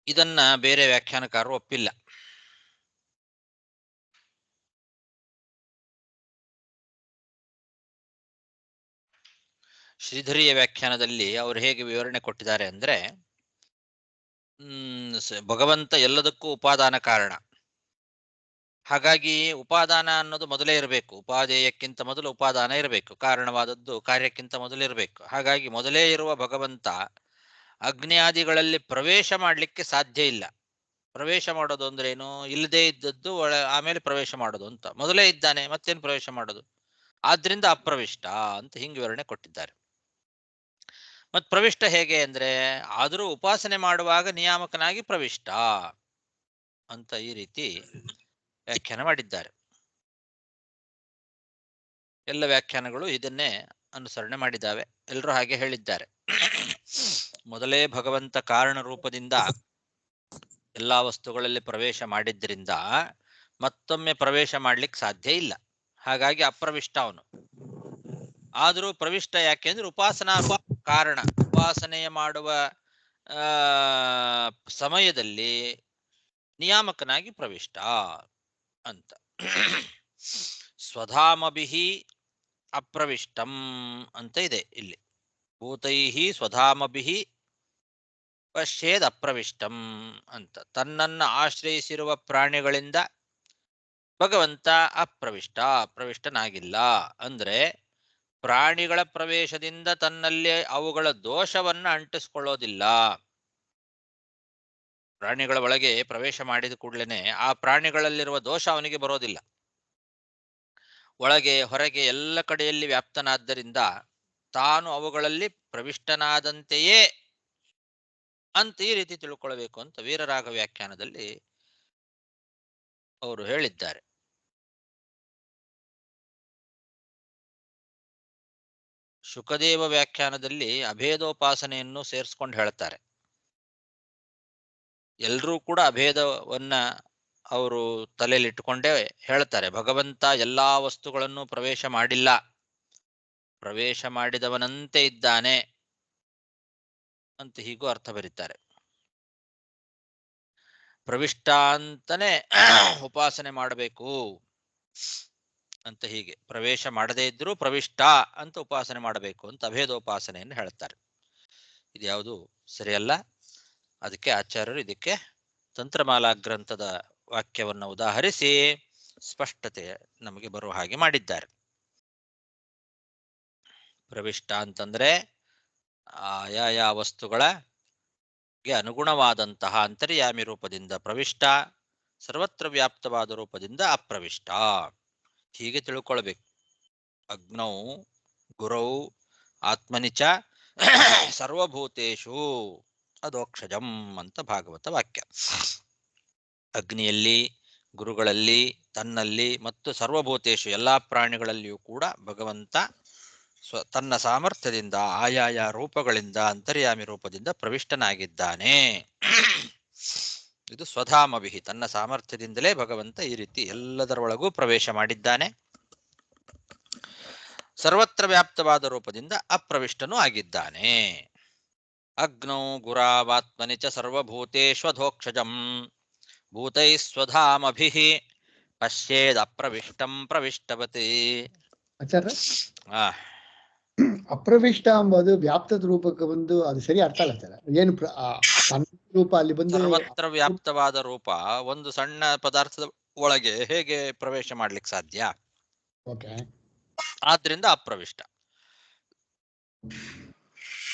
Speaker 1: ಇದನ್ನ ಬೇರೆ ವ್ಯಾಖ್ಯಾನಕಾರರು ಒಪ್ಪಿಲ್ಲ. ಶ್ರೀಧರಿಯ ವ್ಯಾಖ್ಯಾನದಲ್ಲಿ ಅವರು ಹೇಗೆ ವಿವರಣೆ ಕೊಟ್ಟಿದ್ದಾರೆ ಅಂದ್ರೆ, ಭಗವಂತ ಎಲ್ಲದಕ್ಕೂ ಉಪಾದಾನ ಕಾರಣ. ಹಾಗಾಗಿ ಉಪಾದಾನ ಅನ್ನೋದು ಮೊದಲೇ ಇರಬೇಕು. ಉಪಾದೇಯಕ್ಕಿಂತ ಮೊದಲು ಉಪಾದಾನ ಇರಬೇಕು. ಕಾರಣವಾದದ್ದು ಕಾರ್ಯಕ್ಕಿಂತ ಮೊದಲು ಇರಬೇಕು. ಹಾಗಾಗಿ ಮೊದಲೇ ಇರುವ ಭಗವಂತ ಅಗ್ನಿಯಾದಿಗಳಲ್ಲಿ ಪ್ರವೇಶ ಮಾಡಲಿಕ್ಕೆ ಸಾಧ್ಯ ಇಲ್ಲ. ಪ್ರವೇಶ ಮಾಡೋದು ಅಂದ್ರೆ ಏನು? ಇಲ್ಲದೇ ಇದ್ದದ್ದು ಆಮೇಲೆ ಪ್ರವೇಶ ಮಾಡೋದು ಅಂತ. ಮೊದಲೇ ಇದ್ದಾನೆ, ಮತ್ತೇನು ಪ್ರವೇಶ ಮಾಡೋದು? ಆದ್ರಿಂದ ಅಪ್ರವಿಷ್ಟ ಅಂತ ಹಿಂಗೆ ವಿವರಣೆ ಕೊಟ್ಟಿದ್ದಾರೆ. ಮತ್ ಪ್ರವಿಷ್ಟ ಹೇಗೆ ಅಂದ್ರೆ, ಆದರೂ ಉಪಾಸನೆ ಮಾಡುವಾಗ ನಿಯಾಮಕನಾಗಿ ಪ್ರವಿಷ್ಟ ಅಂತ ಈ ರೀತಿ ವ್ಯಾಖ್ಯಾನ ಮಾಡಿದ್ದಾರೆ. ಎಲ್ಲ ವ್ಯಾಖ್ಯಾನಗಳು ಇದನ್ನೇ ಅನುಸರಣೆ ಮಾಡಿದ್ದಾವೆ. ಎಲ್ಲರೂ ಹಾಗೆ ಹೇಳಿದ್ದಾರೆ. ಮೊದಲೇ ಭಗವಂತ ಕಾರಣ ರೂಪದಿಂದ ಎಲ್ಲಾ ವಸ್ತುಗಳಲ್ಲಿ ಪ್ರವೇಶ ಮಾಡಿದ್ರಿಂದ ಮತ್ತೊಮ್ಮೆ ಪ್ರವೇಶ ಮಾಡ್ಲಿಕ್ಕೆ ಸಾಧ್ಯ ಇಲ್ಲ. ಹಾಗಾಗಿ ಅಪ್ರವಿಷ್ಟ ಅವನು. ಆದರೂ ಪ್ರವಿಷ್ಟ ಯಾಕೆಂದ್ರೆ ಉಪಾಸನಾ ಕಾರಣ. ಉಪಾಸನೆಯ ಮಾಡುವ ಸಮಯದಲ್ಲಿ ನಿಯಾಮಕನಾಗಿ ಪ್ರವಿಷ್ಟ ಅಂತ. ಸ್ವಧಾಮಭಿಹಿ ಅಪ್ರವಿಷ್ಟಂ ಅಂತ ಇದೆ ಇಲ್ಲಿ. ಭೂತೈಹಿ ಸ್ವಧಾಮಭಿಹಿ ಪಶ್ಯೇದ್ ಅಪ್ರವಿಷ್ಟಂ ಅಂತ. ತನ್ನನ್ನು ಆಶ್ರಯಿಸಿರುವ ಪ್ರಾಣಿಗಳಿಂದ ಭಗವಂತ ಅಪ್ರವಿಷ್ಟನಾಗಿಲ್ಲ. ಅಂದ್ರೆ ಪ್ರಾಣಿಗಳ ಪ್ರವೇಶದಿಂದ ತನ್ನಲ್ಲಿ ಅವುಗಳ ದೋಷವನ್ನ ಅಂಟಿಸ್ಕೊಳ್ಳೋದಿಲ್ಲ. ಪ್ರಾಣಿಗಳ ಒಳಗೆ ಪ್ರವೇಶ ಮಾಡಿದ ಕೂಡಲೇ ಆ ಪ್ರಾಣಿಗಳಲ್ಲಿರುವ ದೋಷ ಅವನಿಗೆ ಬರೋದಿಲ್ಲ. ಒಳಗೆ ಹೊರಗೆ ಎಲ್ಲ ಕಡೆಯಲ್ಲಿ ವ್ಯಾಪ್ತನಾದ್ದರಿಂದ ತಾನು ಅವುಗಳಲ್ಲಿ ಪ್ರವಿಷ್ಟನಾದಂತೆಯೇ ಅಂತ ಈ ರೀತಿ ತಿಳ್ಕೊಳ್ಬೇಕು ಅಂತ ವೀರರಾಘ ವ್ಯಾಖ್ಯಾನದಲ್ಲಿ ಅವರು ಹೇಳಿದ್ದಾರೆ. ಶುಕದೇವ ವ್ಯಾಖ್ಯಾನದಲ್ಲಿ ಅಭೇದೋಪಾಸನೆಯನ್ನು ಸೇರಿಸ್ಕೊಂಡು ಹೇಳ್ತಾರೆ. ಎಲ್ಲರೂ ಕೂಡ ಅಭೇದವನ್ನ ಅವರು ತಲೆಯಲ್ಲಿ ಇಟ್ಟುಕೊಂಡೇ ಹೇಳ್ತಾರೆ, ಭಗವಂತ ಎಲ್ಲಾ ವಸ್ತುಗಳನ್ನು ಪ್ರವೇಶ ಮಾಡಿಲ್ಲ, ಪ್ರವೇಶ ಮಾಡಿದವನಂತೆ ಇದ್ದಾನೆ ಅಂತ ಹೀಗೂ ಅರ್ಥ ಬರೀತಾರೆ. ಪ್ರವಿಷ್ಟ ಅಂತಾನೆ ಉಪಾಸನೆ ಮಾಡಬೇಕು ಅಂತ, ಹೀಗೆ ಪ್ರವೇಶ ಮಾಡದೇ ಇದ್ರೂ ಪ್ರವಿಷ್ಟ ಅಂತ ಉಪಾಸನೆ ಮಾಡಬೇಕು ಅಂತ ಅಭೇದೋಪಾಸನೆಯನ್ನು ಹೇಳ್ತಾರೆ. ಇದು ಯಾವುದು ಸರಿಯಲ್ಲ. ಅದಕ್ಕೆ ಆಚಾರ್ಯರು ಇದಕ್ಕೆ ತಂತ್ರಮಾಲಾ ಗ್ರಂಥದ ವಾಕ್ಯವನ್ನು ಉದಾಹರಿಸಿ ಸ್ಪಷ್ಟತೆ ನಮಗೆ ಬರುವ ಹಾಗೆ ಮಾಡಿದ್ದಾರೆ. ಪ್ರವಿಷ್ಟ ಅಂತಂದ್ರೆ ಆಯಾ ವಸ್ತುಗಳಿಗೆ ಅನುಗುಣವಾದಂತಹ ಅಂತರ್ಯಾಮಿ ರೂಪದಿಂದ ಪ್ರವಿಷ್ಟ, ಸರ್ವತ್ರ ವ್ಯಾಪ್ತವಾದ ರೂಪದಿಂದ ಅಪ್ರವಿಷ್ಟ, ಹೀಗೆ ತಿಳ್ಕೊಳ್ಬೇಕು. ಅಗ್ನೌ ಗುರೌ ಆತ್ಮನಿಚ ಸರ್ವಭೂತೇಷು ಅದೋಕ್ಷಜಂ ಅಂತ ಭಾಗವತ ವಾಕ್ಯ. ಅಗ್ನಿಯಲ್ಲಿ, ಗುರುಗಳಲ್ಲಿ, ತನ್ನಲ್ಲಿ ಮತ್ತು ಸರ್ವಭೂತೇಷು ಎಲ್ಲಾ ಪ್ರಾಣಿಗಳಲ್ಲಿಯೂ ಕೂಡ ಭಗವಂತ ತನ್ನ ಸಾಮರ್ಥ್ಯದಿಂದ ಆಯಾಯ ರೂಪಗಳಿಂದ ಅಂತರ್ಯಾಮಿ ರೂಪದಿಂದ ಪ್ರವಿಷ್ಟನಾಗಿದ್ದಾನೆ. ಇದು ಸ್ವಧಾಮವಿಹಿ, ತನ್ನ ಸಾಮರ್ಥ್ಯದಿಂದಲೇ ಭಗವಂತ ಈ ರೀತಿ ಎಲ್ಲದರೊಳಗೂ ಪ್ರವೇಶ ಮಾಡಿದ್ದಾನೆ. ಸರ್ವತ್ರ ವ್ಯಾಪ್ತವಾದ ರೂಪದಿಂದ ಅಪ್ರವಿಷ್ಟನೂ ಆಗಿದ್ದಾನೆ. ಅಗ್ನೌ ಗುರಾವಾತ್ಮನಿ ಚ ಸರ್ವಭೂತೇಷ್ವಧೋಕ್ಷಜಂ ಭೂತೈ ಸ್ವಧಾಮಭಿಃ ಪಶ್ಯೇದ್ ಅಪ್ರವಿಷ್ಟಂ ಪ್ರವಿಷ್ಟವತಿ.
Speaker 2: ಅಪ್ರವಿಷ್ಟ ಎಂಬುದು ವ್ಯಾಪ್ತದ ರೂಪಕ್ಕೆ ಬಂದು ಅದು ಸರಿ ಅರ್ಥ ಅಲ್ಲ ಸರ್. ಏನು ರೂಪ ಅಲ್ಲಿ ಬಂದು
Speaker 1: ಸರ್ವತ್ರ ವ್ಯಾಪ್ತವಾದ ರೂಪ ಒಂದು ಸಣ್ಣ ಪದಾರ್ಥದ ಒಳಗೆ ಹೇಗೆ ಪ್ರವೇಶ ಮಾಡ್ಲಿಕ್ಕೆ ಸಾಧ್ಯ? ಆದ್ರಿಂದ ಅಪ್ರವಿಷ್ಟ.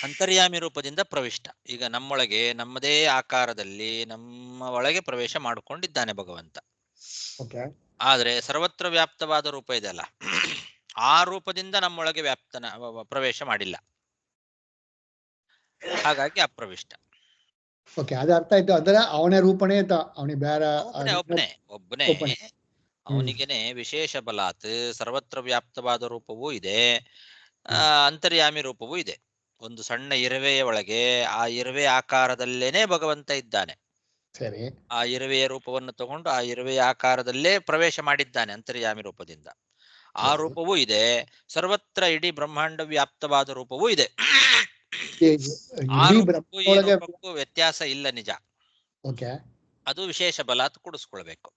Speaker 1: ಅಂತರ್ಯಾಮಿ ರೂಪದಿಂದ ಪ್ರವಿಷ್ಟ. ಈಗ ನಮ್ಮೊಳಗೆ ನಮ್ಮದೇ ಆಕಾರದಲ್ಲಿ ನಮ್ಮ ಒಳಗೆ ಪ್ರವೇಶ ಮಾಡಿಕೊಂಡಿದ್ದಾನೆ ಭಗವಂತ. ಆದ್ರೆ ಸರ್ವತ್ರ ವ್ಯಾಪ್ತವಾದ ರೂಪ ಇದೆಯಲ್ಲ, ಆ ರೂಪದಿಂದ ನಮ್ಮೊಳಗೆ ಪ್ರವೇಶ ಮಾಡಿಲ್ಲ, ಹಾಗಾಗಿ ಅಪ್ರವಿಷ್ಟ.
Speaker 2: ಅದು ಅರ್ಥ ಆಯ್ತು. ಅಂದ್ರೆ ಅವನೇ ರೂಪನೇ ಅವನಿಗೆ ಬೇರೆ
Speaker 1: ಒಬ್ಬನೇ ಅವನಿಗೆನೆ ವಿಶೇಷ ಬಲಾತ್ ಸರ್ವತ್ರ ವ್ಯಾಪ್ತವಾದ ರೂಪವೂ ಇದೆ, ಅಂತರ್ಯಾಮಿ ರೂಪವೂ ಇದೆ. ಒಂದು ಸಣ್ಣ ಇರುವೆಯ ಒಳಗೆ ಆ ಇರುವೆ ಆಕಾರದಲ್ಲೇನೆ ಭಗವಂತ ಇದ್ದಾನೆ. ಆ ಇರುವೆಯ ರೂಪವನ್ನು ತಗೊಂಡು ಆ ಇರುವೆಯ ಆಕಾರದಲ್ಲೇ ಪ್ರವೇಶ ಮಾಡಿದ್ದಾನೆ ಅಂತರ್ಯಾಮಿ ರೂಪದಿಂದ. ಆ ರೂಪವೂ ಇದೆ, ಸರ್ವತ್ರ ಇಡೀ ಬ್ರಹ್ಮಾಂಡ ವ್ಯಾಪ್ತವಾದ ರೂಪವೂ ಇದೆ. ಆ ರೂಪಕ್ಕೂ ಈ ರೂಪಕ್ಕೂ ವ್ಯತ್ಯಾಸ ಇಲ್ಲ, ನಿಜ. ಅದು ವಿಶೇಷ ಬಲಾತ್ ಕೂಡಿಸ್ಕೊಳ್ಬೇಕು.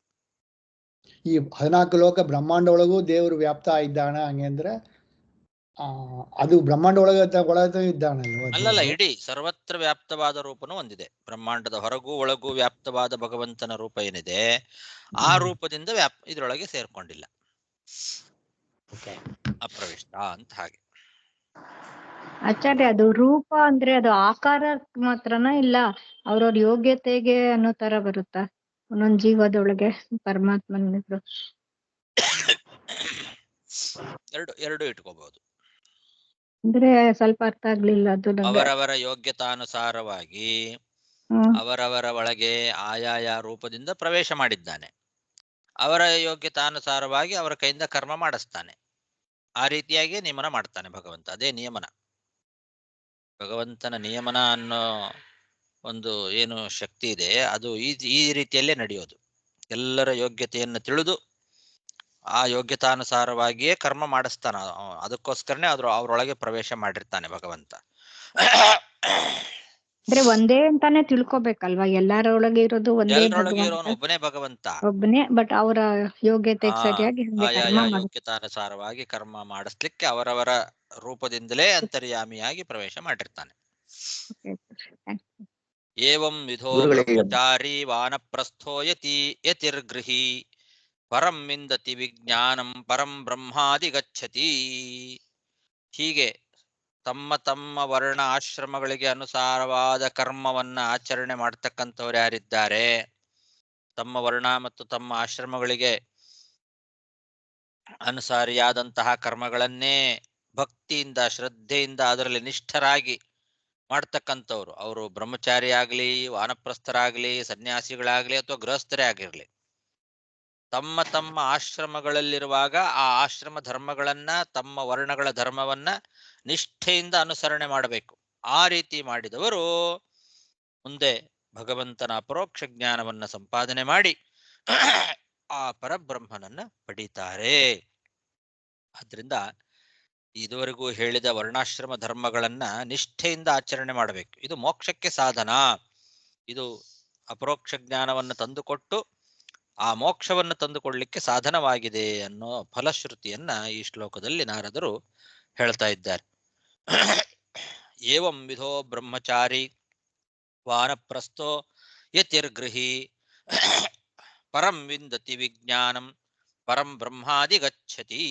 Speaker 2: ಈ 14 ಲೋಕ ಬ್ರಹ್ಮಾಂಡ ಒಳಗೂ ದೇವರು ವ್ಯಾಪ್ತ ಇದ್ದಾನ ಹಂಗೆ ಅಂದ್ರೆ ಅದು ಬ್ರಹ್ಮಾಂಡ ಒಳಗೆ ಇದ್ದಾನಲ್ವ?
Speaker 1: ಅಲ್ಲಲ್ಲ, ಇಡೀ ಸರ್ವತ್ರ ವ್ಯಾಪ್ತವಾದ ರೂಪನೂ ಒಂದಿದೆ. ಬ್ರಹ್ಮಾಂಡದ ಹೊರಗೂ ಒಳಗೂ ವ್ಯಾಪ್ತವಾದ ಭಗವಂತನ ರೂಪ ಏನಿದೆ, ಆ ರೂಪದಿಂದ ಇದ್ರೊಳಗೆ ಸೇರ್ಕೊಂಡಿಲ್ಲ, ಅಪ್ರವಿಷ್ಟ ಅಂತ. ಹಾಗೆ
Speaker 3: ಆಚಾರ್ಯ, ಅದು ರೂಪ ಅಂದ್ರೆ ಅದು ಆಕಾರ ಮಾತ್ರನ ಇಲ್ಲ ಅವ್ರವ್ರ ಯೋಗ್ಯತೆಗೆ ಅನ್ನೋ ತರ ಬರುತ್ತಾ ಒಂದೊಂದ್ ಜೀವದೊಳಗೆ ಪರಮಾತ್ಮನಿದ್ರು?
Speaker 1: ಎರಡು ಇಟ್ಕೋಬಹುದು.
Speaker 3: ಅಂದ್ರೆ ಸ್ವಲ್ಪ ಅರ್ಥ ಆಗ್ಲಿಲ್ಲ ಅದು.
Speaker 1: ಅವರವರ ಯೋಗ್ಯತಾನುಸಾರವಾಗಿ ಅವರವರ ಒಳಗೆ ಆಯಾಯ ರೂಪದಿಂದ ಪ್ರವೇಶ ಮಾಡಿದ್ದಾನೆ. ಅವರ ಯೋಗ್ಯತಾನುಸಾರವಾಗಿ ಅವರ ಕೈಯಿಂದ ಕರ್ಮ ಮಾಡಿಸ್ತಾನೆ. ಆ ರೀತಿಯಾಗಿ ನಿಯಮನ ಮಾಡ್ತಾನೆ ಭಗವಂತ. ಅದೇ ನಿಯಮನ. ಭಗವಂತನ ನಿಯಮನ ಅನ್ನೋ ಒಂದು ಏನು ಶಕ್ತಿ ಇದೆ, ಅದು ಈ ರೀತಿಯಲ್ಲೇ ನಡೆಯೋದು. ಎಲ್ಲರ ಯೋಗ್ಯತೆಯನ್ನು ತಿಳಿದು ಆ ಯೋಗ್ಯತಾನುಸಾರವಾಗಿಯೇ ಕರ್ಮ ಮಾಡಿಸ್ತಾನ. ಅದಕ್ಕೋಸ್ಕರನೇ ಅವ್ರೊಳಗೆ ಪ್ರವೇಶ ಮಾಡಿರ್ತಾನೆ ಭಗವಂತ.
Speaker 3: ಅಂದ್ರೆ ಒಂದೇ ಅಂತಾನೆ ತಿಳ್ಕೊಬೇಕಲ್ವಾ? ಎಲ್ಲರೊಳಗೆ ಇರೋದು ಒಂದೇ,
Speaker 1: ಒಬ್ಬನೇ ಭಗವಂತ,
Speaker 3: ಒಬ್ಬನೇ. ಬಟ್ ಅವರ ಯೋಗ್ಯತೆಗೆ ಸರಿಯಾಗಿ
Speaker 1: ಯೋಗ್ಯತಾನುಸಾರವಾಗಿ ಕರ್ಮ ಮಾಡಿಸ್ಲಿಕ್ಕೆ ಅವರವರ ರೂಪದಿಂದಲೇ ಅಂತರ್ಯಾಮಿಯಾಗಿ ಪ್ರವೇಶ ಮಾಡಿರ್ತಾನೆ. ಏವಂ ವಿಧೋ ಬ್ರಹ್ಮಚಾರಿ ವಾನಪ್ರಸ್ಥೋ ಯತಿರ್ಗೃಹಿ ಪರಂ ವಿಂದತಿ ವಿಜ್ಞಾನಂ ಪರಂ ಬ್ರಹ್ಮಾದಿ ಗಚ್ಚತಿ. ಹೀಗೆ ತಮ್ಮ ತಮ್ಮ ವರ್ಣ ಆಶ್ರಮಗಳಿಗೆ ಅನುಸಾರವಾದ ಕರ್ಮವನ್ನ ಆಚರಣೆ ಮಾಡ್ತಕ್ಕಂಥವ್ರು ಯಾರಿದ್ದಾರೆ, ತಮ್ಮ ವರ್ಣ ಮತ್ತು ತಮ್ಮ ಆಶ್ರಮಗಳಿಗೆ ಅನುಸಾರಿಯಾದಂತಹ ಕರ್ಮಗಳನ್ನೇ ಭಕ್ತಿಯಿಂದ ಶ್ರದ್ಧೆಯಿಂದ ಅದರಲ್ಲಿ ನಿಷ್ಠರಾಗಿ ಮಾಡ್ತಕ್ಕಂಥವ್ರು, ಅವರು ಬ್ರಹ್ಮಚಾರಿ ಆಗ್ಲಿ, ವಾನಪ್ರಸ್ಥರಾಗ್ಲಿ, ಸನ್ಯಾಸಿಗಳಾಗ್ಲಿ ಅಥವಾ ಗೃಹಸ್ಥರೇ ಆಗಿರ್ಲಿ, ತಮ್ಮ ತಮ್ಮ ಆಶ್ರಮಗಳಲ್ಲಿರುವಾಗ ಆ ಆಶ್ರಮ ಧರ್ಮಗಳನ್ನ, ತಮ್ಮ ವರ್ಣಗಳ ಧರ್ಮವನ್ನ ನಿಷ್ಠೆಯಿಂದ ಅನುಸರಣೆ ಮಾಡಬೇಕು. ಆ ರೀತಿ ಮಾಡಿದವರು ಮುಂದೆ ಭಗವಂತನ ಅಪರೋಕ್ಷ ಜ್ಞಾನವನ್ನ ಸಂಪಾದನೆ ಮಾಡಿ ಆ ಪರಬ್ರಹ್ಮನನ್ನ ಪಡೀತಾರೆ. ಆದ್ರಿಂದ ಇದುವರೆಗೂ ಹೇಳಿದ ವರ್ಣಾಶ್ರಮ ಧರ್ಮಗಳನ್ನ ನಿಷ್ಠೆಯಿಂದ ಆಚರಣೆ ಮಾಡಬೇಕು. ಇದು ಮೋಕ್ಷಕ್ಕೆ ಸಾಧನ. ಇದು ಅಪರೋಕ್ಷ ಜ್ಞಾನವನ್ನು ತಂದುಕೊಟ್ಟು ಆ ಮೋಕ್ಷವನ್ನು ತಂದುಕೊಡ್ಲಿಕ್ಕೆ ಸಾಧನವಾಗಿದೆ ಅನ್ನೋ ಫಲಶ್ರುತಿಯನ್ನ ಈ ಶ್ಲೋಕದಲ್ಲಿ ನಾರದರು ಹೇಳ್ತಾ ಇದ್ದಾರೆ. ಏವಂ ವಿಧೋ ಬ್ರಹ್ಮಚಾರಿ ವಾನಪ್ರಸ್ಥೋ ಯತಿರ್ಗೃಹಿ ಪರಂ ವಿಂದತಿ ವಿಜ್ಞಾನಂ ಪರಂ ಬ್ರಹ್ಮಾದಿ ಗಚ್ಚತಿ.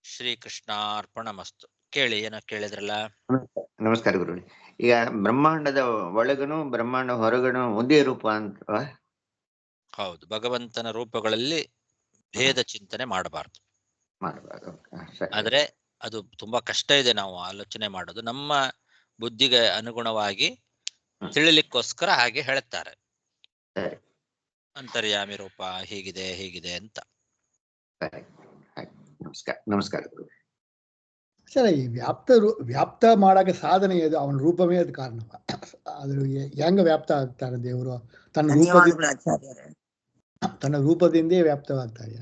Speaker 1: ಶ್ರೀಕೃಷ್ಣಾರ್ಪಣಮಸ್ತು. ಕೇಳಿ, ಏನೋ ಕೇಳಿದ್ರಲ್ಲ.
Speaker 4: ನಮಸ್ಕಾರ ಗುರುಗಳೇ. ಈಗ ಬ್ರಹ್ಮಾಂಡದ ಒಳಗನು ಬ್ರಹ್ಮಾಂಡ ಹೊರಗನು ಒಂದೇ ರೂಪ ಅಂತ?
Speaker 1: ಹೌದು, ಭಗವಂತನ ರೂಪಗಳಲ್ಲಿ ಭೇದ ಚಿಂತನೆ ಮಾಡಬಾರ್ದು. ಆದ್ರೆ ಅದು ತುಂಬಾ ಕಷ್ಟ ಇದೆ ನಾವು ಆಲೋಚನೆ ಮಾಡೋದು. ನಮ್ಮ ಬುದ್ಧಿಗೆ ಅನುಗುಣವಾಗಿ ತಿಳಿಲಿಕ್ಕೋಸ್ಕರ ಹಾಗೆ ಹೇಳ್ತಾರೆ. ಅಂತರ್ಯಾಮಿ ರೂಪ ಹೀಗಿದೆ ಹೀಗಿದೆ ಅಂತ.
Speaker 4: ನಮಸ್ಕಾರ.
Speaker 2: ಸರ್, ಈ ವ್ಯಾಪ್ತ ಮಾಡಕ್ಕೆ ಸಾಧನೆ ಇದು ಅವನ ರೂಪವೇ ಅದು ಕಾರಣ. ಅದು ಹೆಂಗ ವ್ಯಾಪ್ತ ಆಗ್ತಾರೆ ದೇವರು? ತನ್ನ ರೂಪದಿಂದೇ ವ್ಯಾಪ್ತವಾಗ್ತಾರೆ.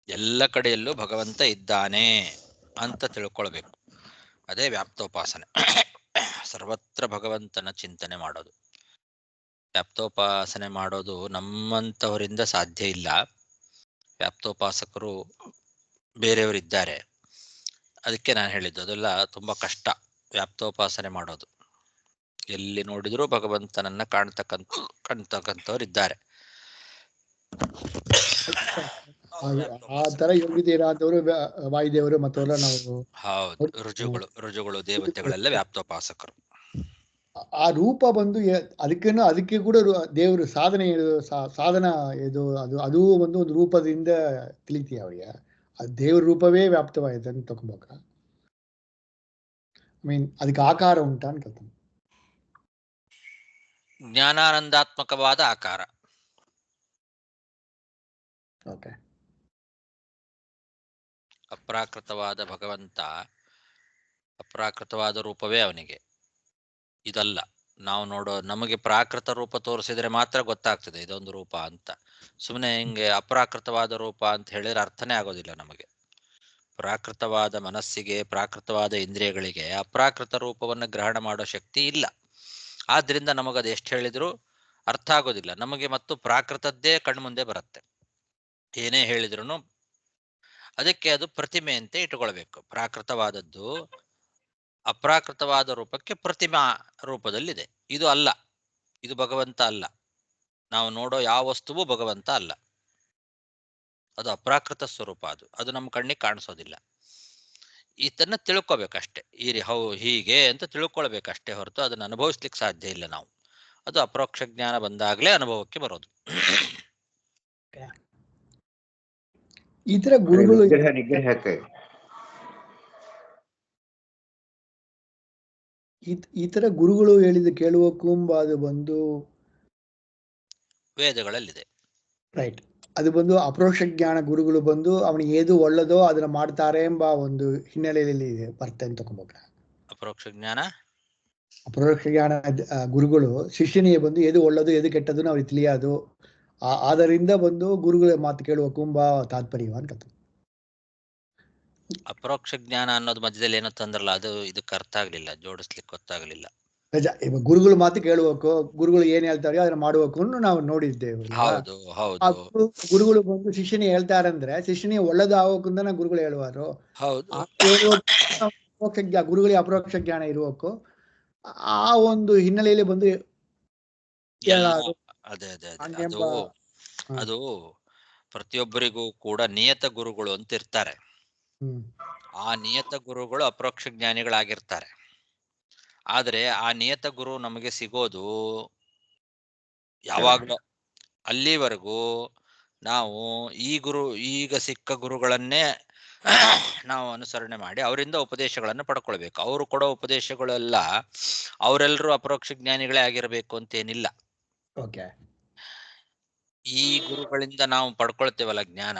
Speaker 1: ಎಲ್ಲ ಕಡೆಯಲ್ಲೂ ಭಗವಂತ ಇದ್ದಾನೆ ಅಂತ ತಿಳ್ಕೊಳ್ಬೇಕು. ಅದೇ ವ್ಯಾಪ್ತೋಪಾಸನೆ. ಸರ್ವತ್ರ ಭಗವಂತನ ಚಿಂತನೆ ಮಾಡೋದು. ವ್ಯಾಪ್ತೋಪಾಸನೆ ಮಾಡೋದು ನಮ್ಮಂತವರಿಂದ ಸಾಧ್ಯ ಇಲ್ಲ. ವ್ಯಾಪ್ತೋಪಾಸಕರು ಬೇರೆಯವರಿದ್ದಾರೆ. ಅದಕ್ಕೆ ನಾನು ಹೇಳಿದ್ದು ಅದೆಲ್ಲ ತುಂಬಾ ಕಷ್ಟ ವ್ಯಾಪ್ತೋಪಾಸನೆ ಮಾಡೋದು. ಎಲ್ಲಿ ನೋಡಿದರೂ ಭಗವಂತನನ್ನ ಕಾಣ್ತಕ್ಕಂಥವ್ರು ಇದ್ದಾರೆ.
Speaker 2: ಆ ತರ ಯೋಗ್ಯತೆ ಇರೋದವರು ವಾಯುದೇವರು ಮತ್ತವರ ನಾವು.
Speaker 1: ಹೌದು, ರುಜುಗಳು ದೇವತೆಗಳೆಲ್ಲ ವ್ಯಾಪ್ತೋಪಾಸಕರು.
Speaker 2: ಆ ರೂಪ ಬಂದು ಅದಕ್ಕೆ ಕೂಡ ದೇವರು ಸಾಧನ ಇದು ಅದು ಒಂದು ರೂಪದಿಂದ ತಿಳಿತೀಯ ಅವರಿಗೆ. ದೇವ್ರ ರೂಪವೇ ವ್ಯಾಪ್ತವಾಗಿದೆ ಅಂತ ತಗೊಂಬೋಕ. ಅದಕ್ಕೆ ಆಕಾರ ಉಂಟಾ ಅಂತ ಕೇಳ್ತಾನೆ.
Speaker 1: ಜ್ಞಾನಾನಂದಾತ್ಮಕವಾದ ಆಕಾರ.
Speaker 2: ಓಕೆ.
Speaker 1: ಅಪ್ರಾಕೃತವಾದ ಭಗವಂತ, ಅಪ್ರಾಕೃತವಾದ ರೂಪವೇ ಅವನಿಗೆ. ಇದಲ್ಲ ನಾವು ನೋಡೋ. ನಮಗೆ ಪ್ರಾಕೃತ ರೂಪ ತೋರಿಸಿದ್ರೆ ಮಾತ್ರ ಗೊತ್ತಾಗ್ತದೆ ಇದೊಂದು ರೂಪ ಅಂತ. ಸುಮ್ಮನೆ ಹಿಂಗೆ ಅಪ್ರಾಕೃತವಾದ ರೂಪ ಅಂತ ಹೇಳಿದ್ರೆ ಅರ್ಥನೇ ಆಗೋದಿಲ್ಲ ನಮಗೆ. ಪ್ರಾಕೃತವಾದ ಮನಸ್ಸಿಗೆ, ಪ್ರಾಕೃತವಾದ ಇಂದ್ರಿಯಗಳಿಗೆ ಅಪ್ರಾಕೃತ ರೂಪವನ್ನು ಗ್ರಹಣ ಮಾಡೋ ಶಕ್ತಿ ಇಲ್ಲ. ಆದ್ರಿಂದ ನಮಗದು ಎಷ್ಟು ಹೇಳಿದ್ರು ಅರ್ಥ ಆಗೋದಿಲ್ಲ ನಮಗೆ. ಮತ್ತು ಪ್ರಾಕೃತದ್ದೇ ಕಣ್ಮುಂದೆ ಬರುತ್ತೆ ಏನೇ ಹೇಳಿದ್ರು. ಅದಕ್ಕೆ ಅದು ಪ್ರತಿಮೆ ಅಂತ ಇಟ್ಕೊಳ್ಬೇಕು. ಪ್ರಾಕೃತವಾದದ್ದು ಅಪ್ರಾಕೃತವಾದ ರೂಪಕ್ಕೆ ಪ್ರತಿಮಾ ರೂಪದಲ್ಲಿದೆ. ಇದು ಅಲ್ಲ, ಇದು ಭಗವಂತ ಅಲ್ಲ. ನಾವು ನೋಡೋ ಯಾವ ವಸ್ತುವು ಭಗವಂತ ಅಲ್ಲ. ಅದು ಅಪ್ರಾಕೃತ ಸ್ವರೂಪ. ಅದು ನಮ್ಮ ಕಣ್ಣಿಗೆ ಕಾಣಿಸೋದಿಲ್ಲ. ಇದನ್ನ ತಿಳ್ಕೊಬೇಕಷ್ಟೆ. ಹೀಗೆ ಅಂತ ತಿಳ್ಕೊಳ್ಬೇಕಷ್ಟೇ ಹೊರತು ಅದನ್ನು ಅನುಭವಿಸ್ಲಿಕ್ಕೆ ಸಾಧ್ಯ ಇಲ್ಲ ನಾವು. ಅದು ಅಪರೋಕ್ಷ ಜ್ಞಾನ ಬಂದಾಗಲೇ ಅನುಭವಕ್ಕೆ ಬರೋದು.
Speaker 2: ಈ ತರ ಗುರುಗಳು ಈ ತರ ಗುರುಗಳು ಹೇಳಿದ ಕೇಳುವಕ್ಕೂ ಅದು ಬಂದು
Speaker 1: ವೇದಗಳಲ್ಲಿದೆ.
Speaker 2: ರೈಟ್. ಅದು ಬಂದು ಅಪರೋಕ್ಷ ಜ್ಞಾನ ಗುರುಗಳು ಬಂದು ಅವನಿಗೆ ಏದು ಒಳ್ಳೇದೋ ಅದನ್ನ ಮಾಡ್ತಾರೆ ಎಂಬ ಒಂದು ಹಿನ್ನೆಲೆಯಲ್ಲಿ ಬರ್ತೇ ಅಂತ ತಗೊಂಬೋಕ.
Speaker 1: ಅಪರೋಕ್ಷ ಜ್ಞಾನ
Speaker 2: ಗುರುಗಳು ಶಿಷ್ಯನಿಗೆ ಬಂದು ಏದು ಒಳ್ಳೇದು ಏದು ಕೆಟ್ಟದ್ದು ಅವ್ರಿಗೆ ತಿಳಿಯೋದು. ಆದ್ದರಿಂದ ಬಂದು ಗುರುಗಳ ಮಾತು ಕೇಳುವಕ್ಕೂ ತಾತ್ಪರ್ಯ ಅಂತ.
Speaker 1: ಅಪರೋಕ್ಷ ಜ್ಞಾನ ಅನ್ನೋದು ಮಧ್ಯದಲ್ಲಿ ಏನೋ ತಂದ್ರಲ್ಲ, ಅದು ಇದಕ್ಕೆ ಅರ್ಥ ಆಗ್ಲಿಲ್ಲ, ಜೋಡಿಸ್ಲಿಕ್ಕೆ ಗೊತ್ತಾಗ್ಲಿಲ್ಲ.
Speaker 2: ಇವಾಗ ಗುರುಗಳ ಮಾತು ಕೇಳುವಕ್ಕೂ ಗುರುಗಳು ಏನ್ ಹೇಳ್ತಾರೆ ಅದನ್ನ ಮಾಡುವಕ್ಕೂ ನಾವು ನೋಡಿದ್ದೇವೆ.
Speaker 1: ಹೌದು ಹೌದು.
Speaker 2: ಗುರುಗಳು ಬಂದು ಶಿಷ್ಯನಿಗೆ ಹೇಳ್ತಾರಂದ್ರೆ ಶಿಷ್ಯನಿಗೆ ಒಳ್ಳೇದು ಆಗೋಕಂದ ಗುರುಗಳು ಹೇಳುವಾರು. ಗುರುಗಳಿಗೆ ಅಪರೋಕ್ಷ ಜ್ಞಾನ ಇರುವಕ್ಕೂ ಆ ಒಂದು ಹಿನ್ನೆಲೆಯಲ್ಲಿ ಬಂದು
Speaker 1: ಅದೇ ಅದು ಪ್ರತಿಯೊಬ್ಬರಿಗೂ ಕೂಡ ನಿಯತ ಗುರುಗಳು ಅಂತ ಇರ್ತಾರೆ. ಆ ನಿಯತ ಗುರುಗಳು ಅಪರೋಕ್ಷ ಜ್ಞಾನಿಗಳಾಗಿರ್ತಾರೆ. ಆದ್ರೆ ಆ ನಿಯತ ಗುರು ನಮಗೆ ಸಿಗೋದು ಯಾವಾಗಲೂ. ಅಲ್ಲಿವರೆಗೂ ನಾವು ಈಗ ಸಿಕ್ಕ ಗುರುಗಳನ್ನೇ ನಾವು ಅನುಸರಣೆ ಮಾಡಿ ಅವರಿಂದ ಉಪದೇಶಗಳನ್ನು ಪಡ್ಕೊಳ್ಬೇಕು. ಅವರು ಕೊಡೋ ಉಪದೇಶಗಳೆಲ್ಲ ಅವರೆಲ್ಲರೂ ಅಪರೋಕ್ಷ ಜ್ಞಾನಿಗಳೇ ಆಗಿರಬೇಕು ಅಂತೇನಿಲ್ಲ. ಈ ಗುರುಗಳಿಂದ ನಾವು ಪಡ್ಕೊಳ್ತೇವಲ್ಲ ಜ್ಞಾನ,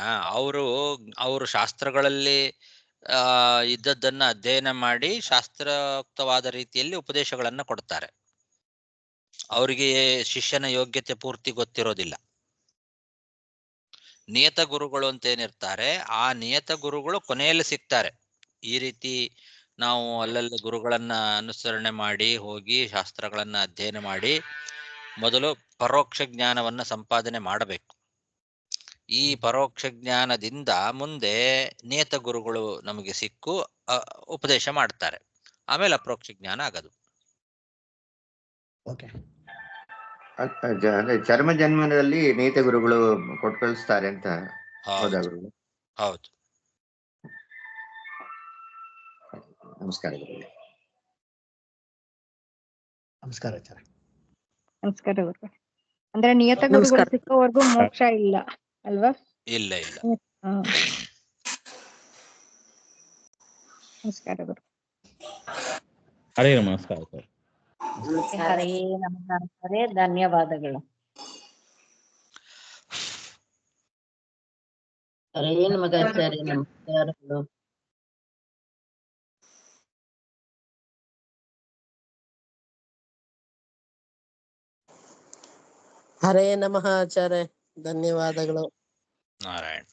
Speaker 1: ಅವರು ಶಾಸ್ತ್ರಗಳಲ್ಲಿ ಇದ್ದದ್ದನ್ನ ಅಧ್ಯಯನ ಮಾಡಿ ಶಾಸ್ತ್ರೋಕ್ತವಾದ ರೀತಿಯಲ್ಲಿ ಉಪದೇಶಗಳನ್ನ ಕೊಡ್ತಾರೆ. ಅವರಿಗೆ ಶಿಷ್ಯನ ಯೋಗ್ಯತೆ ಪೂರ್ತಿ ಗೊತ್ತಿರೋದಿಲ್ಲ. ನಿಯತ ಗುರುಗಳು ಅಂತ ಏನಿರ್ತಾರೆ, ಆ ನಿಯತ ಗುರುಗಳು ಕೊನೆಯಲ್ಲಿ ಸಿಗ್ತಾರೆ. ಈ ರೀತಿ ನಾವು ಅಲ್ಲಲ್ಲಿ ಗುರುಗಳನ್ನ ಅನುಸರಣೆ ಮಾಡಿ ಹೋಗಿ ಶಾಸ್ತ್ರಗಳನ್ನ ಅಧ್ಯಯನ ಮಾಡಿ ಮೊದಲು ಪರೋಕ್ಷ ಜ್ಞಾನವನ್ನ ಸಂಪಾದನೆ ಮಾಡಬೇಕು. ಈ ಪರೋಕ್ಷ ಜ್ಞಾನದಿಂದ ಮುಂದೆ ನಿಯತ ಗುರುಗಳು ನಮಗೆ ಸಿಕ್ಕು ಉಪದೇಶ ಮಾಡ್ತಾರೆ. ಆಮೇಲೆ ಅಪರೋಕ್ಷ ಜ್ಞಾನ ಆಗೋದು.
Speaker 2: ಓಕೆ.
Speaker 4: ಅಂದ್ರೆ ಚರ್ಮ ಜನ್ಮದಲ್ಲಿ ನೇತ ಗುರುಗಳು ಕೊಟ್ಟು ಕಳಿಸ್ತಾರೆ ಅಂತ. ಹೌದಾ ಗುರುಗಳು?
Speaker 1: ಹೌದು.
Speaker 4: ನಮಸ್ಕಾರ ಗುರುಗಳೇ.
Speaker 2: ನಮಸ್ಕಾರ ಆಚಾರ್ಯ.
Speaker 3: ನಮಸ್ಕಾರ ಗುರುಗಳೇ. ಅಂದ್ರೆ ನಿಯತ ಗುರುಗಳು ಸಿಕ್ಕವರೆಗೂ ಮೋಕ್ಷ ಇಲ್ಲ ಅಲ್ವಾ?
Speaker 1: ಇಲ್ಲ ಇಲ್ಲ.
Speaker 3: ನಮಸ್ಕಾರ ಗುರು.
Speaker 5: ಹರೇ ನಮಸ್ಕಾರ ಸರ್.
Speaker 6: ಹರೇ ನಮಸ್ಕಾರ, ಧನ್ಯವಾದಗಳು. ಹರೇ ನಮಗಾಚಾರ್ಯ, ನಮಸ್ಕಾರಗಳು. ಹರೇ ನಮಃ ಆಚಾರ್ಯ, ಧನ್ಯವಾದಗಳು.
Speaker 1: ನಾರಾಯಣ.